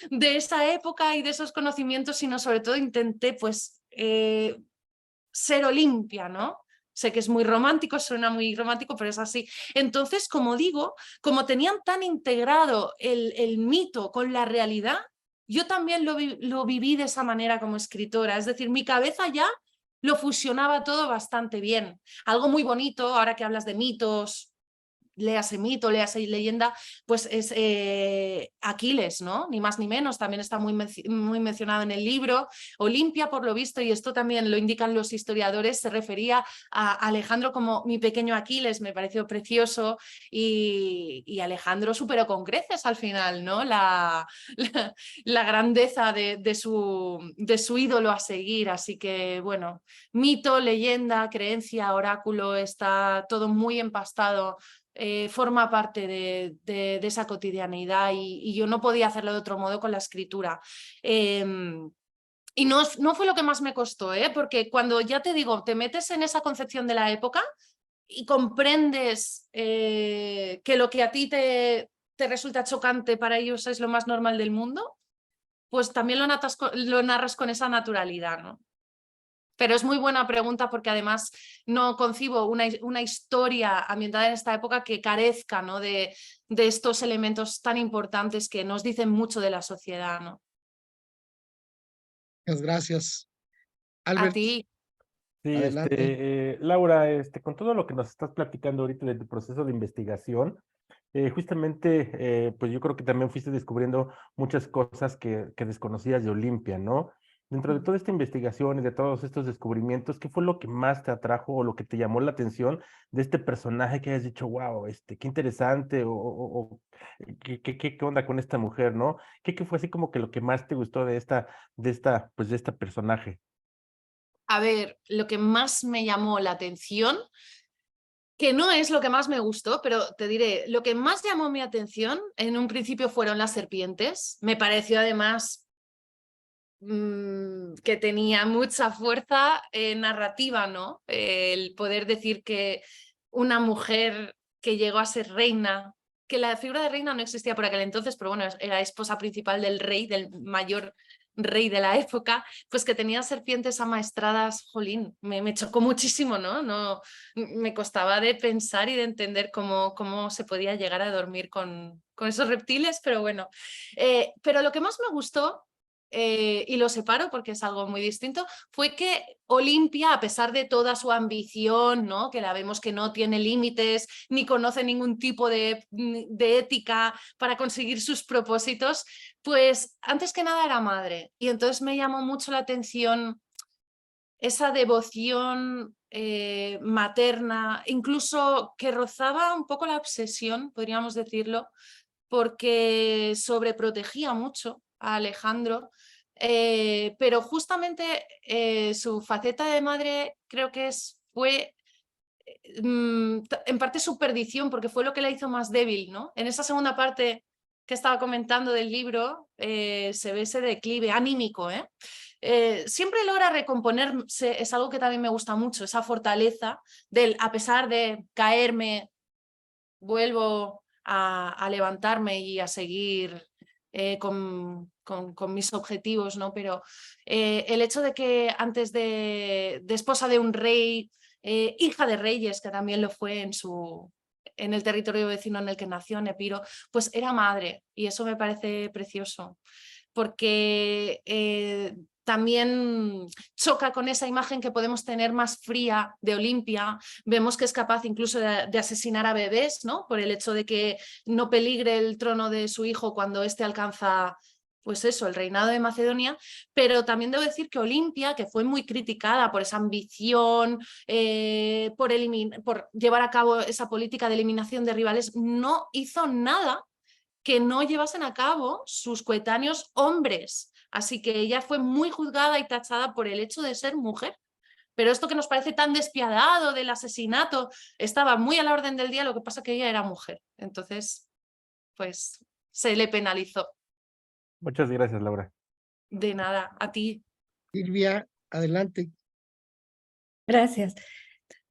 esa época y de esos conocimientos, sino sobre todo intenté pues ser Olimpia, ¿no? Sé que es muy romántico, suena muy romántico, pero es así. Entonces, como digo, como tenían tan integrado el mito con la realidad, yo también lo viví de esa manera como escritora. Es decir, mi cabeza ya lo fusionaba todo bastante bien. Algo muy bonito, ahora que hablas de mitos, léase mito, léase leyenda, pues es Aquiles, ¿no? Ni más ni menos, también está muy mencionado en el libro. Olimpia, por lo visto, y esto también lo indican los historiadores, se refería a Alejandro como mi pequeño Aquiles, me pareció precioso, y Alejandro superó con creces al final, ¿no? La grandeza de su ídolo a seguir, así que bueno, mito, leyenda, creencia, oráculo, está todo muy empastado. Forma parte de esa cotidianidad y yo no podía hacerlo de otro modo con la escritura. Y no fue lo que más me costó, porque cuando ya te digo, te metes en esa concepción de la época y comprendes que lo que a ti te resulta chocante para ellos es lo más normal del mundo, pues también lo narras con esa naturalidad, ¿no? Pero es muy buena pregunta porque además no concibo una historia ambientada en esta época que carezca, ¿no? de estos elementos tan importantes que nos dicen mucho de la sociedad, ¿no? Muchas gracias. A Albert, ti. Sí, adelante. Laura, con todo lo que nos estás platicando ahorita de tu proceso de investigación, justamente, pues yo creo que también fuiste descubriendo muchas cosas que desconocías de Olimpia, ¿no? Dentro de toda esta investigación y de todos estos descubrimientos, ¿qué fue lo que más te atrajo o lo que te llamó la atención de este personaje que hayas dicho, wow, qué interesante, o qué onda con esta mujer, ¿no? ¿Qué fue así como que lo que más te gustó de este personaje? A ver, lo que más me llamó la atención, que no es lo que más me gustó, pero te diré, lo que más llamó mi atención en un principio fueron las serpientes. Me pareció además que tenía mucha fuerza narrativa, ¿no? El poder decir que una mujer que llegó a ser reina, que la figura de reina no existía por aquel entonces, pero bueno, era esposa principal del rey, del mayor rey de la época, pues que tenía serpientes amaestradas, jolín, me chocó muchísimo, ¿no? Me costaba de pensar y de entender cómo se podía llegar a dormir con esos reptiles, pero bueno. Pero lo que más me gustó, y lo separo porque es algo muy distinto, fue que Olimpia, a pesar de toda su ambición, ¿no? Que la vemos que no tiene límites ni conoce ningún tipo de ética para conseguir sus propósitos, pues antes que nada era madre. Y entonces me llamó mucho la atención esa devoción materna, incluso que rozaba un poco la obsesión, podríamos decirlo, porque sobreprotegía mucho a Alejandro, pero justamente su faceta de madre creo que fue en parte su perdición, porque fue lo que la hizo más débil, ¿no? En esa segunda parte que estaba comentando del libro se ve ese declive anímico, siempre logra recomponerse, es algo que también me gusta mucho, esa fortaleza del, a pesar de caerme, vuelvo a levantarme y a seguir con mis objetivos, ¿no? Pero el hecho de que antes de esposa de un rey, hija de reyes, que también lo fue en el territorio vecino en el que nació, en Epiro, pues era madre, y eso me parece precioso, porque también choca con esa imagen que podemos tener más fría de Olimpia. Vemos que es capaz incluso de asesinar a bebés, ¿no? Por el hecho de que no peligre el trono de su hijo cuando éste alcanza, pues eso, el reinado de Macedonia. Pero también debo decir que Olimpia, que fue muy criticada por esa ambición, por llevar a cabo esa política de eliminación de rivales, no hizo nada que no llevasen a cabo sus coetáneos hombres. Así que ella fue muy juzgada y tachada por el hecho de ser mujer. Pero esto que nos parece tan despiadado del asesinato estaba muy a la orden del día, lo que pasa es que ella era mujer. Entonces, pues se le penalizó. Muchas gracias, Laura. De nada, a ti. Silvia, adelante. Gracias.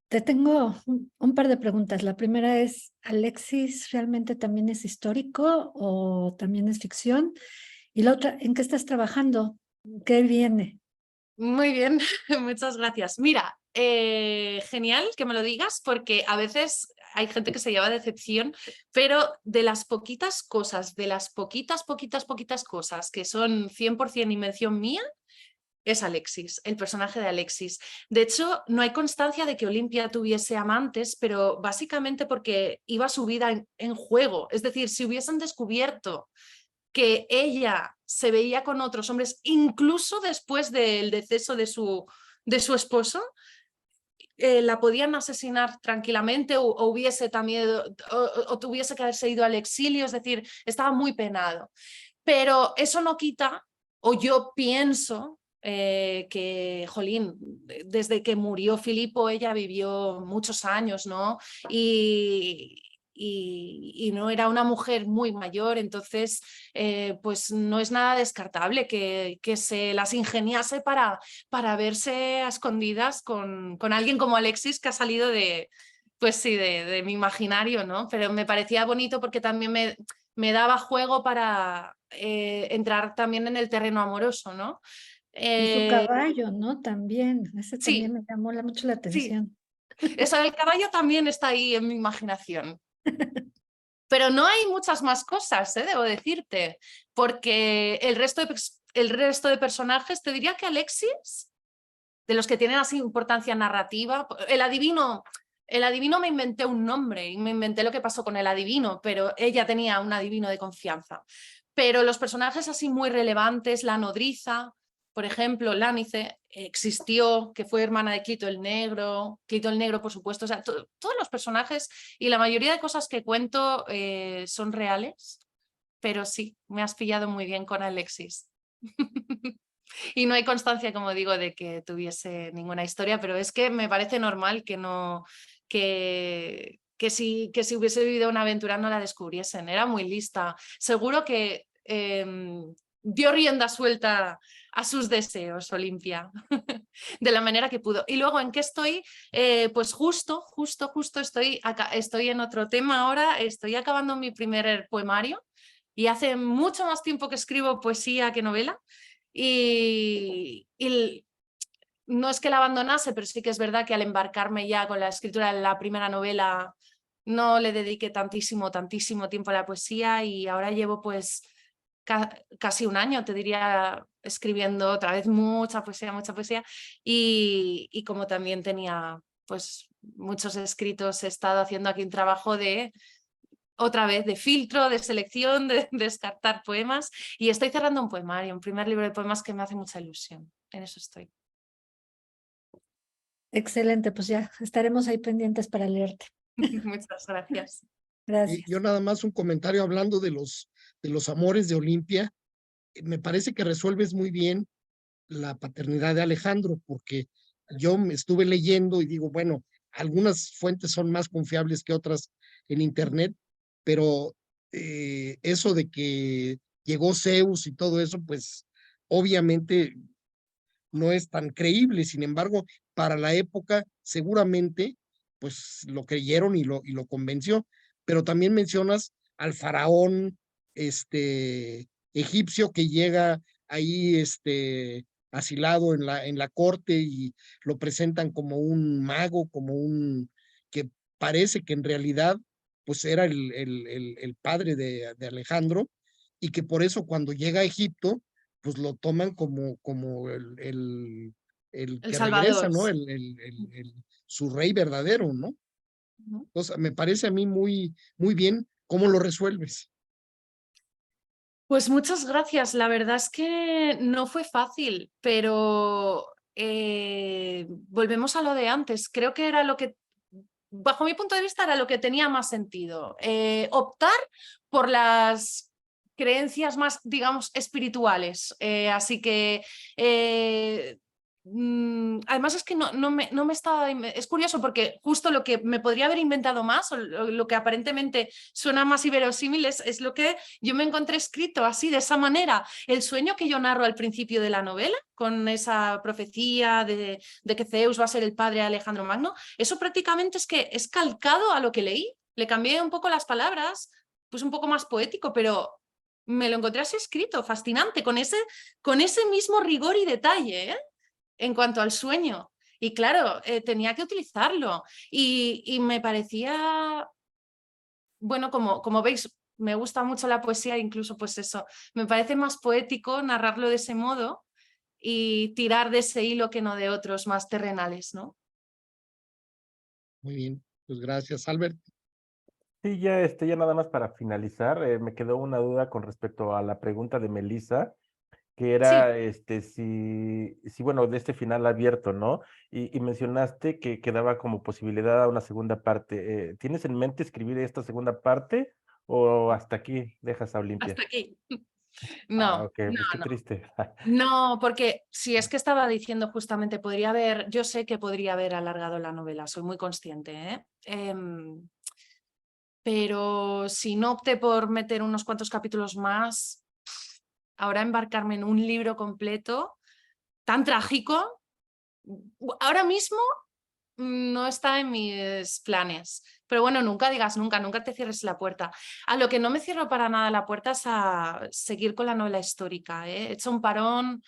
Te tengo un par de preguntas. La primera es, ¿Alexis realmente también es histórico o también es ficción? Y la otra, ¿en qué estás trabajando? ¿Qué viene? Muy bien, muchas gracias. Mira, genial que me lo digas, porque a veces hay gente que se lleva decepción, pero de las poquitas cosas, de las poquitas cosas que son 100% invención mía, es Alexis, el personaje de Alexis. De hecho, no hay constancia de que Olimpia tuviese amantes, pero básicamente porque iba su vida en juego. Es decir, si hubiesen descubierto que ella se veía con otros hombres, incluso después del deceso de su esposo, la podían asesinar tranquilamente o hubiese también, o tuviese que haberse ido al exilio, es decir, estaba muy penado. Pero eso no quita, o yo pienso, que, jolín, desde que murió Filipo ella vivió muchos años, ¿no? Y no era una mujer muy mayor, entonces pues no es nada descartable que se las ingeniase para verse a escondidas con alguien como Alexis, que ha salido pues sí, de mi imaginario, ¿no? Pero me parecía bonito porque también me daba juego para entrar también en el terreno amoroso, ¿no? Y su caballo, ¿no? También, ese también Sí, me llamó mucho la sí. atención. Eso del caballo también está ahí en mi imaginación. Pero no hay muchas más cosas, debo decirte, porque el resto de personajes, te diría que Alexis, de los que tienen así importancia narrativa, el adivino me inventé un nombre y me inventé lo que pasó con el adivino, pero ella tenía un adivino de confianza. Pero los personajes así muy relevantes, la nodriza, por ejemplo, Lánice, existió, que fue hermana de Clito el Negro, por supuesto, o sea, todos los personajes y la mayoría de cosas que cuento son reales, pero sí, me has pillado muy bien con Alexis. Y no hay constancia, como digo, de que tuviese ninguna historia, pero es que me parece normal que no, que si hubiese vivido una aventura no la descubriesen. Era muy lista. Seguro que dio rienda suelta a sus deseos, Olimpia, de la manera que pudo. Y luego, ¿en qué estoy? Pues justo estoy en otro tema ahora, estoy acabando mi primer poemario y hace mucho más tiempo que escribo poesía que novela. Y no es que la abandonase, pero sí que es verdad que al embarcarme ya con la escritura de la primera novela no le dediqué tantísimo tiempo a la poesía y ahora llevo pues casi un año, te diría, escribiendo otra vez mucha poesía y como también tenía pues muchos escritos, he estado haciendo aquí un trabajo de otra vez de filtro, de selección, de descartar poemas y estoy cerrando un poemario, un primer libro de poemas que me hace mucha ilusión. En eso estoy. Excelente, pues ya estaremos ahí pendientes para leerte. Muchas gracias. Gracias. Yo nada más un comentario hablando de los amores de Olimpia. Me parece que resuelves muy bien la paternidad de Alejandro, porque yo me estuve leyendo y digo, bueno, algunas fuentes son más confiables que otras en internet, pero eso de que llegó Zeus y todo eso, pues obviamente no es tan creíble. Sin embargo, para la época seguramente pues lo creyeron y lo convenció. Pero también mencionas al faraón egipcio que llega ahí asilado en la corte y lo presentan como un mago, como un que parece que en realidad pues era el padre de Alejandro, y que por eso cuando llega a Egipto pues lo toman como el que regresa, Salvador. ¿no? Su rey verdadero, ¿no? Entonces, me parece a mí muy, muy bien cómo lo resuelves. Pues muchas gracias. La verdad es que no fue fácil, pero volvemos a lo de antes. Creo que era lo que, bajo mi punto de vista, era lo que tenía más sentido. Optar por las creencias más, digamos, espirituales. Así que además es que no me está... Es curioso porque justo lo que me podría haber inventado más, o lo que aparentemente suena más inverosímil, es lo que yo me encontré escrito así, de esa manera. El sueño que yo narro al principio de la novela, con esa profecía de que Zeus va a ser el padre de Alejandro Magno, eso prácticamente es que es calcado a lo que leí. Le cambié un poco las palabras, pues un poco más poético, pero me lo encontré así escrito, fascinante, con ese mismo rigor y detalle, ¿eh? En cuanto al sueño. Y claro, tenía que utilizarlo. Y me parecía, bueno, como veis, me gusta mucho la poesía, incluso pues eso, me parece más poético narrarlo de ese modo y tirar de ese hilo que no de otros más terrenales, ¿no? Muy bien, pues gracias, Albert. Sí, ya nada más para finalizar, me quedó una duda con respecto a la pregunta de Melissa, que era si bueno, de este final abierto, ¿no? Y mencionaste que quedaba como posibilidad a una segunda parte. ¿Tienes en mente escribir esta segunda parte o hasta aquí dejas a Olimpia? Hasta aquí. Ah, No, ok, pues qué triste. No, porque si es que estaba diciendo justamente, yo sé que podría haber alargado la novela, soy muy consciente, ¿eh? Pero si no opté por meter unos cuantos capítulos más, ahora embarcarme en un libro completo tan trágico, ahora mismo no está en mis planes. Pero bueno, nunca digas nunca, nunca te cierres la puerta. A lo que no me cierro para nada la puerta es a seguir con la novela histórica, ¿eh? He hecho un parón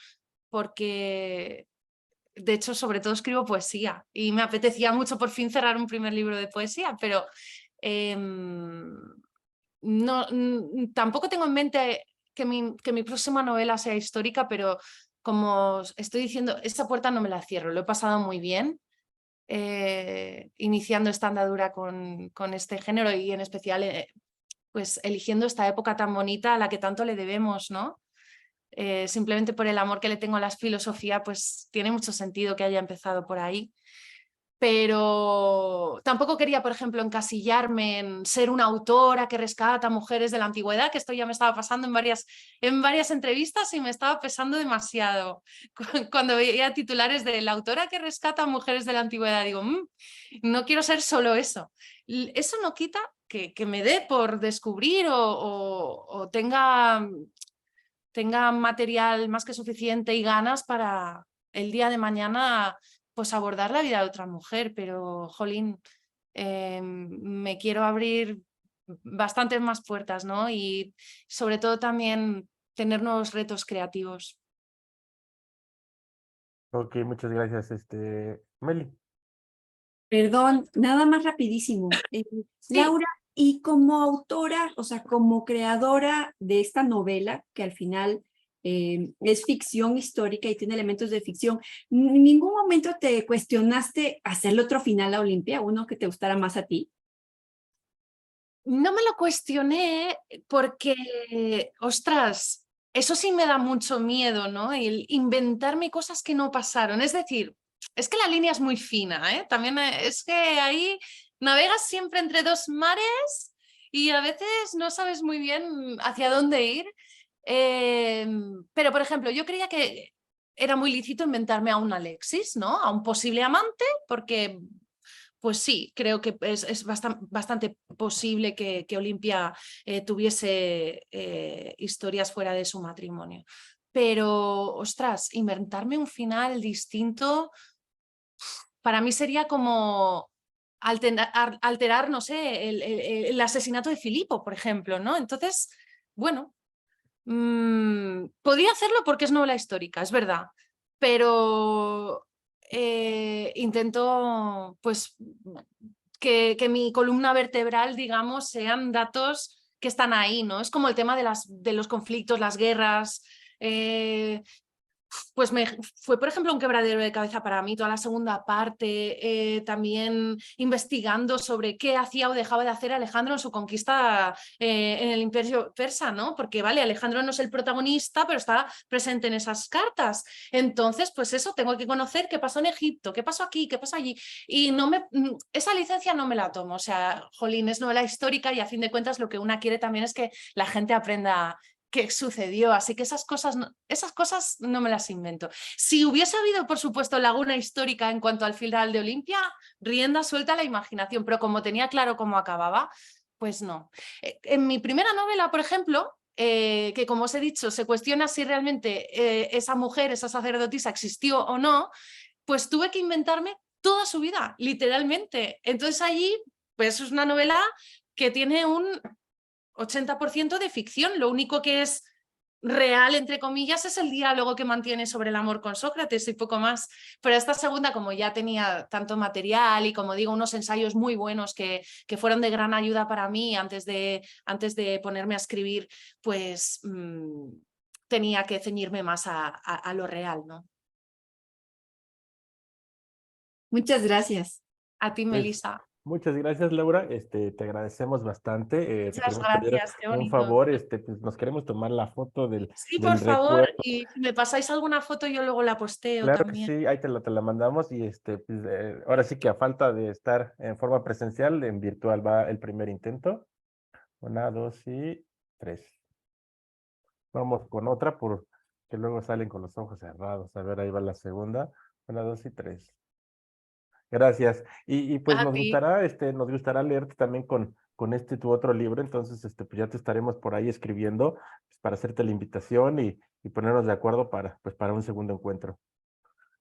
porque, de hecho, sobre todo escribo poesía y me apetecía mucho por fin cerrar un primer libro de poesía, pero no, tampoco tengo en mente que mi próxima novela sea histórica, pero como estoy diciendo, esa puerta no me la cierro, lo he pasado muy bien iniciando esta andadura con este género y en especial pues eligiendo esta época tan bonita a la que tanto le debemos, ¿no? Simplemente por el amor que le tengo a la filosofía, pues tiene mucho sentido que haya empezado por ahí. Pero tampoco quería, por ejemplo, encasillarme en ser una autora que rescata mujeres de la antigüedad, que esto ya me estaba pasando en varias entrevistas y me estaba pesando demasiado. Cuando veía titulares de la autora que rescata mujeres de la antigüedad, digo, no quiero ser solo eso. Eso no quita que me dé por descubrir o tenga material más que suficiente y ganas para el día de mañana pues abordar la vida de otra mujer, pero jolín, me quiero abrir bastantes más puertas, ¿no? Y sobre todo también tener nuevos retos creativos. Ok, muchas gracias, Meli. Perdón, nada más rapidísimo. Sí. Laura, y como autora, o sea, como creadora de esta novela, que al final es ficción histórica y tiene elementos de ficción, ¿en ningún momento te cuestionaste hacerle otro final a Olimpia, uno que te gustara más a ti? No me lo cuestioné porque, ostras, eso sí me da mucho miedo, ¿no? El inventarme cosas que no pasaron. Es decir, es que la línea es muy fina, ¿eh? También es que ahí navegas siempre entre dos mares y a veces no sabes muy bien hacia dónde ir. Pero, por ejemplo, yo creía que era muy lícito inventarme a un Alexis, ¿no? A un posible amante, porque, pues sí, creo que es bastante posible que Olimpia tuviese historias fuera de su matrimonio. Pero, ostras, inventarme un final distinto, para mí sería como alterar, no sé, el asesinato de Filipo, por ejemplo, ¿no? Entonces, bueno, podría hacerlo porque es novela histórica, es verdad, pero intento, pues, que mi columna vertebral, digamos, sean datos que están ahí, ¿no? Es como el tema de los conflictos, las guerras. Pues fue, por ejemplo, un quebradero de cabeza para mí toda la segunda parte, también investigando sobre qué hacía o dejaba de hacer Alejandro en su conquista en el Imperio Persa, ¿no? Porque, vale, Alejandro no es el protagonista, pero está presente en esas cartas. Entonces, pues eso, tengo que conocer qué pasó en Egipto, qué pasó aquí, qué pasó allí. Y esa licencia no me la tomo. O sea, jolín, es novela histórica y a fin de cuentas lo que una quiere también es que la gente aprenda qué sucedió, así que esas cosas no me las invento. Si hubiese habido, por supuesto, laguna histórica en cuanto al final de Olimpia, rienda suelta a la imaginación, pero como tenía claro cómo acababa, pues no. En mi primera novela, por ejemplo, que como os he dicho, se cuestiona si realmente esa mujer, esa sacerdotisa existió o no, pues tuve que inventarme toda su vida, literalmente. Entonces allí, pues es una novela que tiene un 80% de ficción, lo único que es real, entre comillas, es el diálogo que mantiene sobre el amor con Sócrates y poco más. Pero esta segunda, como ya tenía tanto material y, como digo, unos ensayos muy buenos que fueron de gran ayuda para mí antes de ponerme a escribir, pues tenía que ceñirme más a lo real, ¿no? Muchas gracias. A ti, Melissa. Muchas gracias, Laura. Te agradecemos bastante. Te Muchas queremos pedir gracias, qué un bonito. favor. Pues nos queremos tomar la foto del Sí, por favor, recuerdo. y si me pasáis alguna foto, yo luego la posteo Claro también. que sí, ahí te la mandamos y pues, ahora sí que a falta de estar en forma presencial, en virtual va el primer intento. 1, 2 y 3. Vamos con otra porque luego salen con los ojos cerrados. A ver, ahí va la segunda. 1, 2 y 3. Gracias. Y pues A nos ti. gustará leerte también con tu otro libro. Entonces, pues ya te estaremos por ahí escribiendo pues, para hacerte la invitación y ponernos de acuerdo para un segundo encuentro.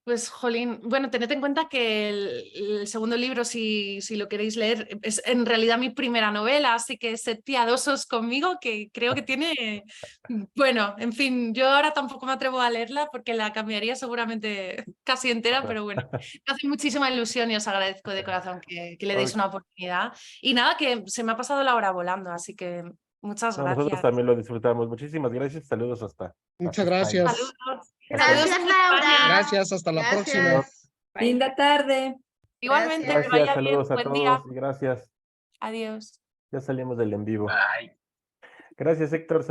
Pues, jolín, bueno, tened en cuenta que el segundo libro, si lo queréis leer, es en realidad mi primera novela, así que sed piadosos conmigo, que creo que tiene... Bueno, en fin, yo ahora tampoco me atrevo a leerla porque la cambiaría seguramente casi entera, pero bueno, me hace muchísima ilusión y os agradezco de corazón que le deis una oportunidad. Y nada, que se me ha pasado la hora volando, así que muchas No, nosotros gracias. también lo disfrutamos. Muchísimas gracias. Saludos hasta Muchas España. gracias. Saludos. Gracias, Saludos, Laura. España. Gracias, hasta la próxima. Gracias. Linda tarde. Igualmente, que Gracias. vaya Gracias, bien. saludos a Buen día. todos y gracias. Adiós. Ya salimos del en vivo. Bye. Gracias, Héctor.